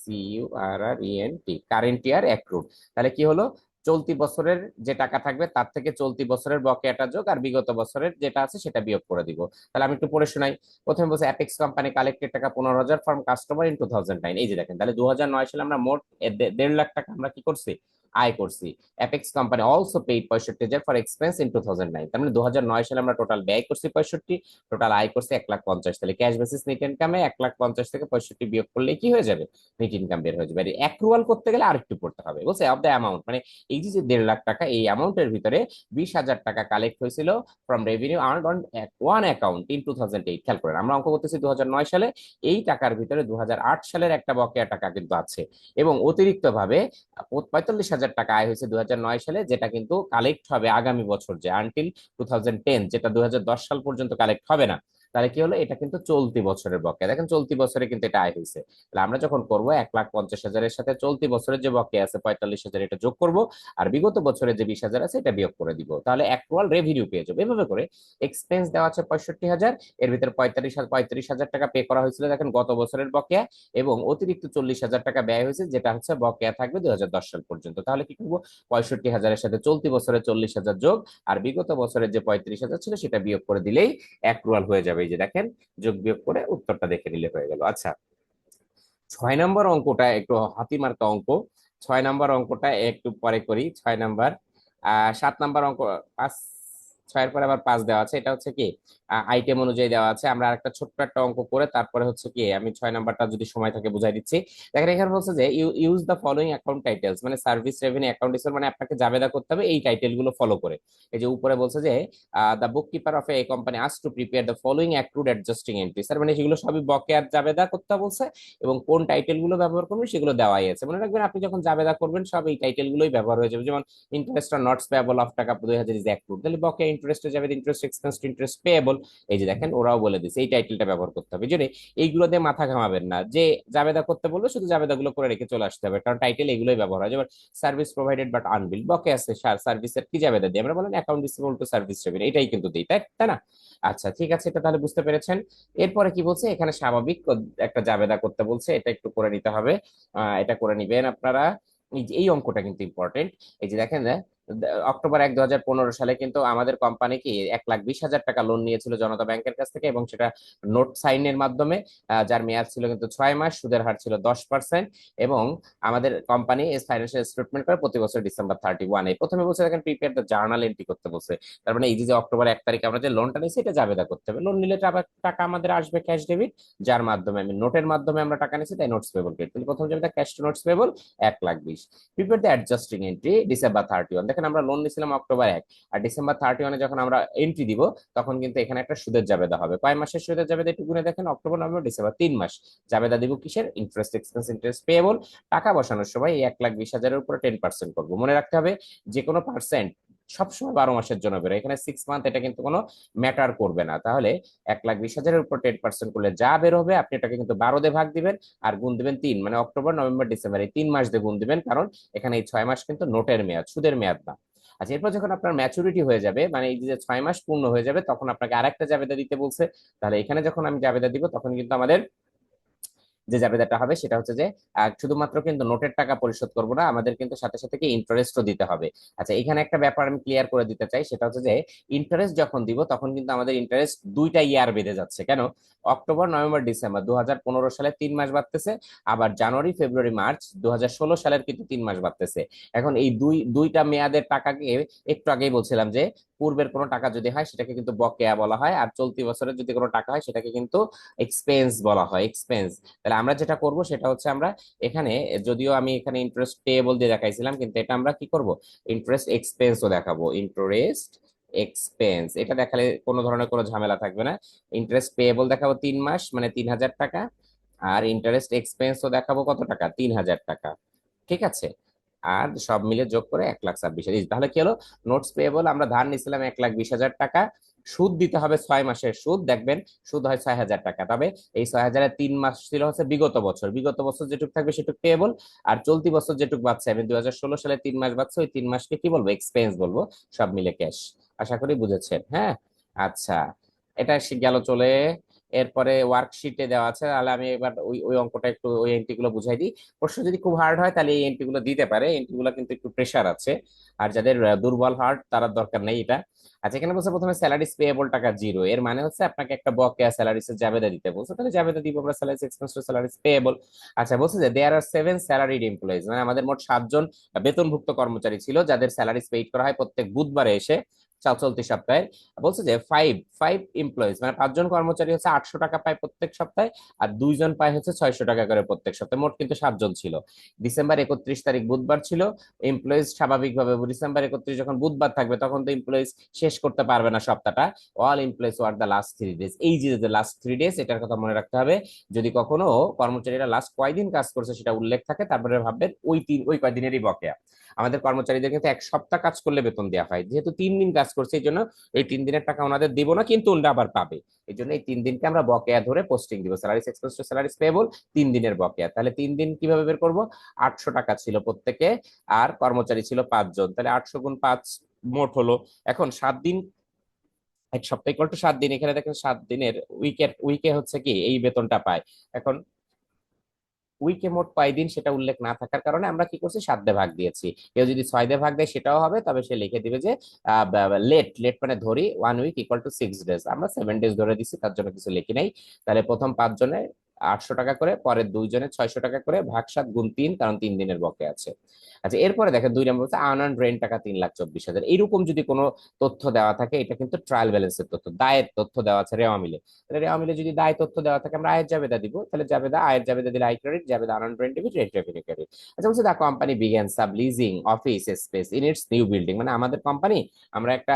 CURRENT, কারেন্ট ইয়ার অ্যাক্রুড। তাহলে কি হলো, চলতি বছরের যে টাকা থাকবে তার থেকে চলতি বছরের বকেয়াটা যোগ, আর বিগত বছরের যেটা আছে সেটা বিয়োগ করে দিব। তাহলে আমি একটু পড়ে শোনাই। প্রথমে বলছে অ্যাপেক্স কোম্পানি কালেক্টেড টাকা 15,000 ফ্রম কাস্টমার ইন 2009। এই যে দেখেন, তাহলে 2009 সালে আমরা মোট 1.5 লাখ টাকা আমরা কি করছি, আয় করছি। Apex company also paid 65,000 for expense in 2009। তার মানে 2009 সালে আমরা টোটাল ব্যয় করছি 65, টোটাল আয় করছি 1,50,000। তাহলে ক্যাশ বেসিস নেট ইনকামে 1,50,000 থেকে 65 বিয়োগ করলে কি হয়ে যাবে, নেট ইনকাম বের হয়ে যাবে। অ্যাক্রুয়াল করতে গেলে আরেকটু পড়তে হবে, বলছে অফ দ্য অ্যামাউন্ট, মানে এই যে 1.5 লাখ টাকা এই অ্যামাউন্টের ভিতরে 20,000 টাকা কালেক্ট হয়েছিল from revenue earned on one account in 2008। খেয়াল করেন, আমরা অঙ্ক করতেছি 2009 সালে, এই টাকার ভিতরে 2008 সালের একটা বকেয়া টাকা কিন্তু আছে, এবং অতিরিক্ত ভাবে 45,000 টাকা আয় হয়েছে 2009 সালে, যেটা কিন্তু কালেক্ট হবে আগামী বছর, যে আনটিল 2010, যেটা 2010 সাল পর্যন্ত কালেক্ট হবে না। তাহলে কি হলো, এটা কিন্তু চলতি বছরের বকেয়া। দেখেন চলতি বছরে কিন্তু এটা আয় হয়েছে। তাহলে আমরা যখন করবো 1,50,000-এর সাথে চলতি বছরের যে বকেয়া আছে 45,000 এটা যোগ করব, আর বিগত বছরের যে 20,000 আছে এটা বিয়োগ করে দিব, তাহলে অ্যাক্রুয়াল রেভিনিউ পেয়ে যাবো। এভাবে করে এক্সপেন্স দেওয়া আছে 65,000, এর ভিতরে 35,000 টাকা পে করা হয়েছিল দেখেন গত বছরের বকেয়া, এবং অতিরিক্ত 40,000 টাকা ব্যয় হয়েছে যেটা হচ্ছে বকেয়া থাকবে 2010 সাল পর্যন্ত। তাহলে কি করবো, 65,000-এর সাথে চলতি বছরের 40,000 যোগ, আর বিগত বছরের যে 35,000 ছিল সেটা বিয়োগ করে দিলেই অ্যাক্রুয়াল হয়ে যাবে। এই যে দেখেন, যোগ বিয়োগ করে উত্তরটা দেখে নিলে হয়ে গেল। আচ্ছা, 6 নম্বর অঙ্কটা একটু হাতি মার্কা অঙ্ক। 6 নম্বর অঙ্কটা একটু পরে করি। 6 নম্বর, 7 নম্বর অঙ্ক, 5, 6-এর পরে আবার 5 দেওয়া আছে, এটা হচ্ছে কি আইটেম অনুযায়ী দেওয়া আছে। আমরা আরেকটা ছোট্ট একটা অঙ্ক করে তারপরে হচ্ছে কি আমি 6 নম্বরটা যদি সময় থাকে বুঝাই দিচ্ছি। দেখেন এখানে বলছে যে use the following account titles, মানে সার্ভিস রেভিনিউ অ্যাকাউন্ট, মানে আপনাকে জাবেদা করতে হবে এই টাইটেল গুলো ফলো করে। এই যে উপরে বলছে যে the book keeper of a company us to prepare the following accrued adjusting entries, মানে সেগুলো সবই বকেয়ার জাবেদা করতে বলছে, এবং কোন টাইটেল গুলো ব্যবহার করবেন সেগুলো দেওয়াই আছে। মনে রাখবেন, আপনি যখন জাবেদা করবেন সব এই টাইটেল গুলোই ব্যবহার হয়ে যাবে। যেমন interest on notes payable of টাকা 2,000 ইজ অ্যাক্রুড, তাহলে বকেয়া ইন্টারেস্টে যাবে interest expense to interest payable. এই যে দেখেন ওরাও বলে দিচ্ছে এই টাইটেলটা ব্যবহার করতে হবে। যদি এইগুলো দিয়ে মাথা ঘামাবেন না, যে জাবেদা করতে বলবে শুধু জাবেদা গুলো করে রেখে চলে আসতে হবে, কারণ টাইটেল এগুলোই ব্যবহার হয়। যেমন সার্ভিস প্রোভাইডেড বাট আনবিল, বকেয়া আছে সার্ভিসের কি জাবেদা দিই আমরা, বলেন account receivable to service revenue, এটাই কিন্তু দিই, তাই তাই না? আচ্ছা ঠিক আছে, এটা তাহলে বুঝতে পেরেছেন। এরপরে কি বলছে, এখানে স্বাভাবিক একটা জাবেদা করতে বলছে, এটা একটু করে নিতে হবে। এটা করে নিবেন আপনারা। এই অঙ্কটা কিন্তু ইম্পর্টেন্ট। এই যে দেখেন, অক্টোবর 1, 2015 সালে কিন্তু আমাদের কোম্পানি কি 1,20,000 টাকা লোন নিয়েছিল জনতা ব্যাংকের কাছ থেকে, এবং সেটা নোট সাইনের মাধ্যমে, যার মেয়াদ ছিল কিন্তু 6 মাস, সুদের হার ছিল 10%, এবং আমাদের কোম্পানি ফাইন্যান্সিয়াল স্টেটমেন্ট করে প্রতি বছর ডিসেম্বর 31। এই প্রথমে বলছে দেখেন প্রিপেয়ার দ্য জার্নাল এন্ট্রি করতে বলছে। তার মানে এই যে অক্টোবর 1 তারিখে আমরা যে লোনটা নিয়েছি এটা জাবেদা করতে হবে। লোন নিলে টাকা আমাদের আসবে ক্যাশ ডেবিট, যার মাধ্যমে আমি নোটের মাধ্যমে আমরা টাকা নিয়েছি, তাই নোটস পেবল ক্রেডিট। তাহলে প্রথম জাবেদা cash to notes payable 1,20,000। Prepare the adjusting entry December 31। দেখেন আমরা লোন নিয়েছিলাম অক্টোবর 1, আর ডিসেম্বর 31-এ যখন আমরা এন্ট্রি দিব তখন কিন্তু এখানে একটা সুদের জাবেদা হবে। কয় মাসের সুদের জাবেদা একটু গুনে দেখেন, অক্টোবর নভেম্বর ডিসেম্বর 3 মাস। জাবেদা দিব কিসের, ইন্টারেস্ট এক্সপেন্স ইন্টারেস্ট পেয়েবল। টাকা বসানোর সময় এই 1,20,000-এর উপরে 10% করবো। মনে রাখতে হবে যে কোনো পার্সেন্ট সবসময় 12 মাসের জন্য বেরোয়, এখানে 6 মান্থ এটা কিন্তু কোনো ম্যাটার করবে না। তাহলে 1,20,000-এর উপর 10% করলে যা বের হবে আপনি এটাকে কিন্তু 12 দিয়ে ভাগ দিবেন, আর গুণ দিবেন 3, মানে অক্টোবর নভেম্বর ডিসেম্বর এই 3 মাস দিয়ে গুণ দিবেন, কারণ এখানে এই 6 মাস কিন্তু নোটের মেয়াদ, সুদের মেয়াদ না। আচ্ছা, এরপর যখন আপনার ম্যাচুরিটি হয়ে যাবে, মানে এই যে 6 মাস পূর্ণ হয়ে যাবে, তখন আপনাকে আরেকটা জাবেদা দিতে বলছে। তাহলে এখানে যখন আমি জাবেদা দিব তখন কিন্তু আমাদের যে জাবেদাটা হবে সেটা হচ্ছে যে শুধুমাত্র কিন্তু নোটের টাকা পরিশোধ করবো না, আমাদের কিন্তু সাথে সাথে কি ইন্টারেস্টও দিতে হবে। আচ্ছা, এখানে একটা ব্যাপার আমি ক্লিয়ার করে দিতে চাই, সেটা হচ্ছে যে ইন্টারেস্ট যখন দিব তখন কিন্তু আমাদের ইন্টারেস্ট দুইটা ইয়ার বেঁধে যাচ্ছে। কেন? অক্টোবর, নভেম্বর, ডিসেম্বর 2015 সালে 3 মাস বাড়তেছে, আবার জানুয়ারি, ফেব্রুয়ারি, মার্চ 2016 সালের কিন্তু 3 মাস বাড়তেছে। এখন এই দুইটা মেয়াদের টাকাকে, একটু আগেই বলছিলাম যে পূর্বের কোনো টাকা যদি হয় সেটাকে কিন্তু বকেয়া বলা হয়, আর চলতি বছরের যদি কোনো টাকা হয় সেটাকে কিন্তু এক্সপেন্স বলা হয়, এক্সপেন্স। তাহলে আমরা যেটা করব সেটা হচ্ছে আমরা এখানে, যদিও আমি এখানে ইন্টারেস্ট পেয়েবল দিয়ে দেখাইছিলাম, কিন্তু এটা আমরা কি করব, ইন্টারেস্ট এক্সপেন্সও দেখাবো। ইন্টারেস্ট এক্সপেন্স এটা দেখালে কোনো ধরনের কোনো ঝামেলা থাকবে না। ইন্টারেস্ট পেয়েবল দেখাবো 3 মাস মানে 3,000 টাকা, আর ইন্টারেস্ট এক্সপেন্সও দেখাবো কত টাকা, 3,000 টাকা। ঠিক আছে, আর সব মিলে যোগ করে 1,26,000। তাহলে কি হলো, নোটস পেয়েবল আমরা ধার নিছিলাম 1,20,000 টাকা, সুদ দিতে হবে 6 মাসের সুদ, দেখবেন সুদ হয় 6,000 টাকা। তবে এই 6,000-এর 3 মাস ছিল হচ্ছে বিগত বছর, বিগত বছর যেটুকু থাকবে সেটুকু পেয়েবল, আর চলতি বছর যেটুকু বাঁচছে, আমি 2016 সালে 3 মাস বাঁচছে, ওই 3 মাসকে কি বলবো, এক্সপেন্স বলবো, সব মিলে ক্যাশ। আশা করি বুঝেছেন, হ্যাঁ। আচ্ছা, এটা গেল চলে। এরপরে ওয়ার্কশিটে দেওয়া আছে, তাহলে আমি এবার ওই ওই অঙ্কটা একটু, ওই এন্ট্রি গুলো বুঝাই দিই। প্রশ্ন যদি খুব হার্ড হয় তাহলে এই এন্ট্রি গুলো দিতে পারে, এন্ট্রি গুলো কিন্তু একটু প্রেশার আছে, আর যাদের দুর্বল হার্ট তারা দরকার নেই এটা। আচ্ছা, এখানে বলছে প্রথমে স্যালারিস পেয়েবল টাকা 0, এর মানে হচ্ছে আপনাকে একটা বকেয়া স্যালারিস এর জাবেদা দিতে বলছে, তাহলে জাবেদা দিব আমরা, salaries expense to salaries payable. আচ্ছা, বলছে যে দেয়ার আর 7 স্যালারিড এমপ্লয়িজ, মানে আমাদের মোট 7 জন বেতনভুক্ত কর্মচারী ছিল যাদের স্যালারিস পেইড করা হয় প্রত্যেক বুধবারে এসে চলতি সপ্তাহে। বলছে যে ফাইভ ফাইভ এমপ্লয়িজ মানে 5 জন কর্মচারী হচ্ছে 800 টাকা পায় প্রত্যেক সপ্তাহে, আর 2 জন পায় হচ্ছে 600 টাকা করে প্রত্যেক সপ্তাহে, মোট কিন্তু 7 জন ছিল। ডিসেম্বর 31 তারিখ বুধবার ছিল। এমপ্লয়িজ স্বাভাবিকভাবে ডিসেম্বর 31 যখন বুধবার থাকবে তখন তো এমপ্লয়িজ শেষ করতে পারবে না সপ্তাহটা। All employees were the last 3 days, এই যে লাস্ট 3 ডেজ, এটার কথা মনে রাখতে হবে। যদি কখনো কর্মচারীরা লাস্ট কয়দিন কাজ করছে সেটা উল্লেখ থাকে, তারপরে ভাববেন ওই কয়দিনেরই বকেয়া। আমাদের কর্মচারীদের কিন্তু 1 সপ্তাহ কাজ করলে বেতন দেওয়া হয়, যেহেতু 3 দিন কাজ করছে এই জন্য এই 3 দিনের টাকা ওনাদের দিব না, কিন্তু ওনারা আবার পাবে। এই জন্য এই 3 দিনকে আমরা বকেয়া ধরে পোস্টিং দিব, salaries expense to salaries payable 3 দিনের বকেয়া। তাহলে 3 দিন কিভাবে বের করব, 800 টাকা ছিল প্রত্যেকে, আর কর্মচারী ছিল 5 জন, তাহলে 800 গুণ 5 মোট হলো। এখন 7 দিন, এক সপ্তাহ ইকুয়াল টু 7 দিন, এখানে দেখেন 7 দিনের উইকে হচ্ছে কি এই বেতনটা পায়। এখন উইকে মোট কয় দিন সেটা উল্লেখ না থাকার কারণে আমরা কি করছি, 7 দিয়ে ভাগ দিয়েছি। কেউ যদি 6 দিয়ে ভাগ দেয় সেটাও হবে, তবে সে লিখে দিবে যে লেট লেট মানে ধরি 1 উইক ইকুয়াল টু 6 ডেজ, আমরা 7 ডেজ ধরে দিচ্ছি, তার জন্য কিছু লিখি নাই। তাহলে প্রথম 5 জনের 800 টাকা করে, পরের 2 জনের 600 টাকা করে, ভাগ 7 গুণ 3, কারণ 3 দিনের বকে আছে। আচ্ছা, এরপরে দেখেন 2 নম্বর হচ্ছে আনআর্নড রেন্ট টাকা 3,24,000। এইরকম যদি কোনো তথ্য দেওয়া থাকে, এটা কিন্তু ট্রায়াল ব্যালেন্সের তথ্য, দায়ের তথ্য দেওয়া আছে রেওয়া মিলে। তাহলে রেওয়া মিলে যদি দায় তথ্য দেওয়া থাকে আমরা আয়ের জাবেদা দিব, তাহলে জাবেদা, আয়ের জাবেদা দিলে আই ক্রেডিট, জাবেদা unearned rent debit, rent revenue credit. আচ্ছা, বলছে the company began subleasing office space in its new building, মানে আমাদের কোম্পানি, আমরা একটা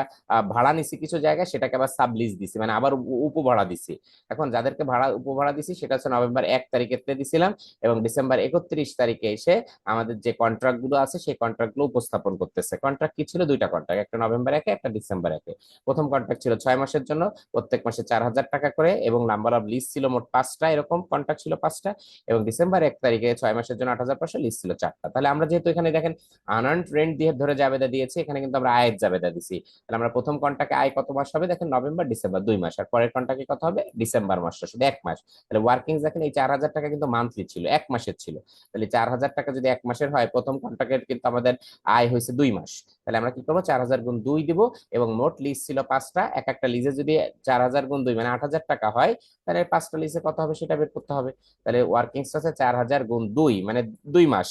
ভাড়া নিছি কিছু জায়গায়, সেটাকে আবার সাবলিজ দিছি, মানে আবার উপভাড়া দিছি। এখন যাদেরকে উপভাড়া দিছি সেটা হচ্ছে নভেম্বর 1 তারিখে দিছিলাম, এবং ডিসেম্বর 31 তারিখে এসে আমাদের যে কন্ট্রাক্ট গুলো আছে সেই কন্ট্রাক্ট গুলো উপস্থাপন করতেছে। কন্ট্রাক্ট কি ছিল, দুইটা কন্ট্রাক্ট, একটা নভেম্বর 1-এ, একটা ডিসেম্বর 1-এ। প্রথম কন্ট্রাক্ট ছিল 6 মাসের জন্য, প্রত্যেক মাসে 4,000 টাকা করে, এবং নাম্বার অফ লিজ ছিল মোট 5টা, এরকম কন্ট্রাক্ট ছিল 5টা। এবং ডিসেম্বর 1 তারিখে 6 মাসের জন্য 8,500, লিজ ছিল 4টা। তাহলে আমরা যেহেতু এখানে দেখেন আনআর্নড রেন্ট দিয়ে ধরে জাবেদা দিয়েছি, এখানে কিন্তু আমরা আয়ের জাবেদা দিছি। তাহলে আমরা প্রথম কন্ট্রাক্টে আয় কত মাস হবে, দেখেন নভেম্বর ডিসেম্বর 2 মাস, আর পরের কন্ট্রাক্টে কত হবে, ডিসেম্বর মাসটা শুধু 1 মাস। তাহলে ওয়ার্কিং দেখেন এই 4,000 টাকা কিন্তু মান্থলি ছিল, 1 মাসের ছিল। তাহলে 4,000 টাকা যদি 1 মাসের হয়, প্রথম কন্ট্রাক্টের কিন্তু আমাদের আয় হয়েছে 2 মাস। তাহলে আমরা কি করবো, 4,000 গুণ 2 দিব, এবং মোট লিজ ছিল 5টা, এক একটা লিজে যদি 4,000 গুণ 2 মানে 8,000 টাকা হয়, তাহলে 5টা লিজে কত হবে সেটা বের করতে হবে। তাহলে ওয়ার্কিংস আছে 4,000 গুণ 2 মানে 2 মাস,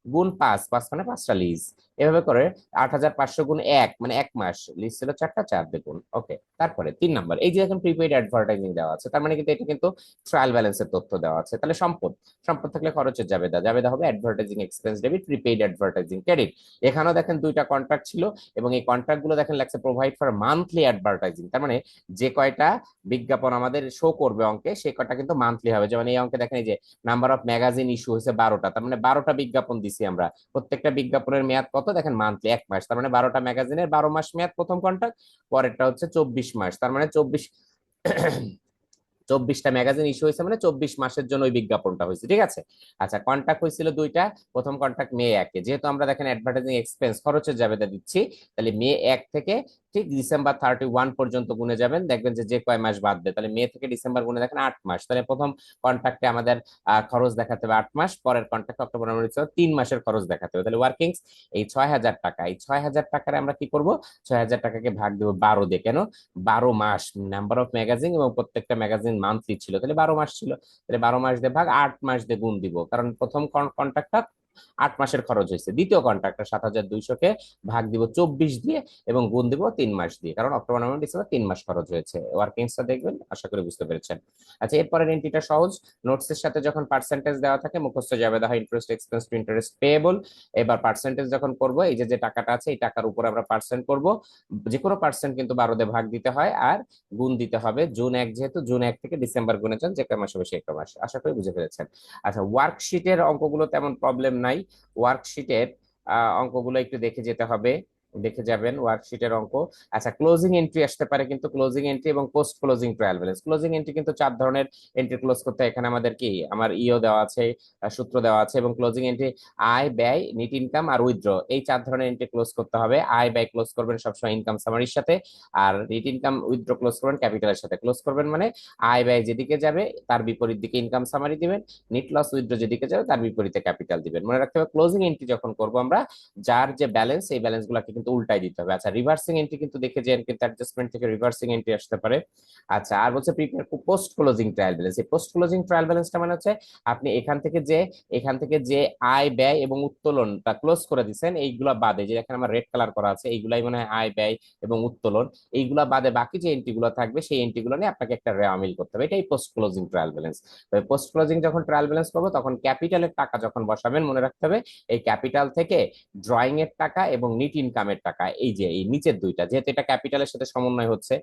গুণ 5, 5 মানে 5টা লিজ, এভাবে করে 8,500 গুণ 1 মানে 1 মাস, লিজ ছিল 4টা, 4 দেখুন। ওকে, তারপরে 3 নম্বর, এই যে এখন প্রিপেইড অ্যাডভার্টাইজিং দেওয়া আছে, তার মানে কিন্তু এটা কিন্তু ট্রায়াল ব্যালেন্সের তথ্য দেওয়া আছে। তাহলে সম্পদ, সম্পদ থাকলে খরচের জাবেদা, জাবেদা হবে advertising expense debit, prepaid advertising credit. এখানেও দেখেন দুইটা কন্ট্রাক্ট ছিল, এবং এই কন্ট্রাক্ট গুলো দেখেন লাগছে প্রোভাইড ফর মান্থলি অ্যাডভার্টাইজিং, তার মানে যে কয়টা বিজ্ঞাপন আমাদের শো করবে অঙ্কে, সেই কয়টা কিন্তু মান্থলি হবে। যেমন এই অঙ্কে দেখেন এই যে নাম্বার অফ ম্যাগাজিন ইস্যু হয়েছে 12টা, তার মানে 12টা বিজ্ঞাপন দিছি আমরা। প্রত্যেকটা বিজ্ঞাপনের মেয়াদ কত, দেখেন মান্থলি 1 মাস, তার মানে 12টা ম্যাগাজিনের 12 মাস মেয়াদ প্রথম কন্ট্রাক্ট। পরেরটা হচ্ছে 24 মাস, তার মানে 24টা ম্যাগাজিন ইস্যু হয়েছে, মানে 24 মাসের জন্য ওই বিজ্ঞাপনটা হয়েছে, ঠিক আছে। আচ্ছা, কন্ট্রাক্ট হয়েছিল দুইটা, প্রথম কন্ট্রাক্ট মে 1-এ, যেহেতু আমরা দেখেন অ্যাডভার্টাইজিং এক্সপেন্স খরচের জাবেদা দিচ্ছি, তাহলে মে 1 থেকে ঠিক ডিসেম্বর 31 পর্যন্ত গুনে যাবেন, দেখবেন যে যে কয় মাস বাদ দেয়, তাহলে মে থেকে ডিসেম্বর গুনে দেখেন 8 মাস। তাহলে প্রথম কন্ট্রাক্টে আমাদের খরচ দেখাতে হবে 8 মাস, পরের কন্ট্রাক্ট অক্টোবর নভেম্বর ডিসেম্বর 3 মাসের খরচ দেখাতে হবে। তাহলে ওয়ার্কিংস এই 6,000 টাকা, এই 6,000 টাকায় আমরা কি করব, 6,000 টাকাকে ভাগ দেবো 12 দিয়ে। কেন? 12 মাস নাম্বার অফ ম্যাগাজিন, এবং প্রত্যেকটা ম্যাগাজিন মান্থলি ছিল, তাহলে 12 মাস ছিল। তাহলে 12 মাস দিয়ে ভাগ 8 মাস দিয়ে গুণ দিব, কারণ প্রথম কন্ট্রাক্টটা 8 মাসের খরচ হয়েছে। দ্বিতীয় কন্ট্রাক্টটা 7,200-কে ভাগ দিব 24 দিয়ে এবং গুণ দিব 3 মাস দিয়ে, কারণ অক্টোবর নভেম্বর ডিসেম্বর 3 মাস খরচ হয়েছে। ওয়ার্কিংসটা দেখবেন, আশা করি বুঝতে পেরেছেন। আচ্ছা, এরপরের এন্ট্রিটা সহজ। নোটসের সাথে যখন পার্সেন্টেজ দেওয়া থাকে মুখস্থ যাবে, দেখা interest expense to interest payable. এবার পার্সেন্টেজ যখন করবো, এই যে যে টাকাটা আছে এই টাকার উপর আমরা পার্সেন্ট করব, যে কোনো পার্সেন্ট কিন্তু 12 দিয়ে ভাগ দিতে হয়, আর গুণ দিতে হবে জুন 1, যেহেতু জুন 1 থেকে ডিসেম্বর গুনেছেন, যে কয় মাস হবে সেই কয় মাস। আশা করি বুঝে ফেলেছেন। আচ্ছা, ওয়ার্কশিটের অঙ্কগুলো তেমন প্রবলেম নাই। ওয়ার্কশিটের অঙ্কগুলো একটু দেখে যেতে হবে, দেখে যাবেন ওয়ার্কশিটের অঙ্ক। আচ্ছা, ক্লোজিং এন্ট্রি আসতে পারে, কিন্তু ক্লোজিং এন্ট্রি এবং post closing trial balance. Closing entry কিন্তু 4 ধরনের এন্ট্রি ক্লোজ করতে হয়। এখানে আমাদের কি আমার ইও দেওয়া আছে, সূত্র দেওয়া আছে, এবং ক্লোজিং এন্ট্রি আয় ব্যয় নেট ইনকাম আর উইথড্র, এই 4 ধরনের এন্ট্রি ক্লোজ করতে হবে। আয় ব্যয় ক্লোজ করবেন সবসময় ইনকাম সামারির সাথে, আর নেট ইনকাম উইথড্র ক্লোজ করবেন ক্যাপিটালের সাথে। ক্লোজ করবেন মানে আয় ব্যয় যেদিকে যাবে তার বিপরীত দিকে ইনকাম সামারি দিবেন, নেট লস উইথড্র যেদিকে যাবে তার বিপরীতে ক্যাপিটাল দিবেন। মনে রাখতে হবে ক্লোজিং এন্ট্রি যখন করবো আমরা, যার যে ব্যালেন্স এই ব্যালেন্স গুলাকে কিন্তু উল্টাই দিতে হবে। আচ্ছা, রিভার্সিং এন্ট্রি কিন্তু দেখে যে কিন্তু অ্যাডজাস্টমেন্ট থেকে রিভার্সিং এন্ট্রি আসতে পারে। আচ্ছা, আর বলছে prepare post closing trial balance. এই পোস্ট ক্লোজিং ট্রায়াল ব্যালেন্সটা মানে হচ্ছে আপনি এখান থেকে যে আয় ব্যয় এবং উত্তোলনটা ক্লোজ করে দিচ্ছেন, এইগুলা বাদে, যে এখানে আমার রেড কালার করা আছে এইগুলাই মনে হয় আয় ব্যয় এবং উত্তোলন, এইগুলা বাদে বাকি যে এন্ট্রি গুলো থাকবে সেই এন্ট্রি গুলো নিয়ে আপনাকে একটা রেওয়ামিল করতে হবে। এটাই পোস্ট ক্লোজিং ট্রায়াল ব্যালেন্স। তবে পোস্ট ক্লোজিং যখন ট্রায়াল ব্যালেন্স করবো তখন ক্যাপিটালের টাকা যখন বসাবেন, মনে রাখতে হবে এই ক্যাপিটাল থেকে ড্রয়িং এর টাকা এবং নিট ইনকামের টাকা, এই যে এই নিচের দুইটা, যেহেতু এটা ক্যাপিটালের সাথে সমন্বয় হচ্ছে,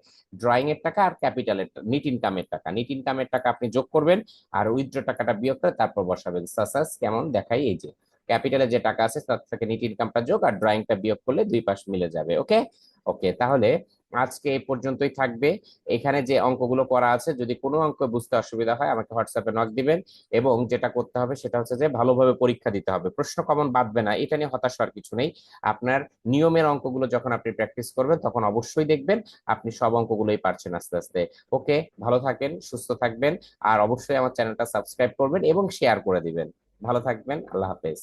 ড্রয়িং এর টাকা আর ক্যাপিটালের নিট ইনকামের টাকা, নিট ইনকামের টাকা আপনি যোগ করবেন, আর উইথড্র টাকাটা বিয়োগ করে তারপর বসাবেন। সাসাস কেমন দেখাই, এই যে ক্যাপিটালে যে টাকা আছে তার থেকে নিট ইনকামটা যোগ আর ড্রয়িংটা বিয়োগ করলে দুই পাশ মিলে যাবে। ওকে, ওকে, তাহলে আজকে এই পর্যন্তই থাকবে। এখানে যে অঙ্কগুলো করা আছে, যদি কোনো অঙ্ক বুঝতে অসুবিধা হয় আমাকে হোয়াটসঅ্যাপে নক দিবেন, এবং যেটা করতে হবে সেটা হচ্ছে যে ভালোভাবে পরীক্ষা দিতে হবে, প্রশ্ন কমন বাদবে না, এটা নিয়ে হতাশ হওয়ার কিছু নেই। আপনার নিয়মের অঙ্কগুলো যখন আপনি প্র্যাকটিস করবেন তখন অবশ্যই দেখবেন আপনি সব অঙ্কগুলোই পারছেন আস্তে আস্তে। ওকে, ভালো থাকেন, সুস্থ থাকবেন, আর অবশ্যই আমার চ্যানেলটা সাবস্ক্রাইব করবেন এবং শেয়ার করে দিবেন। ভালো থাকবেন, আল্লাহ হাফেজ।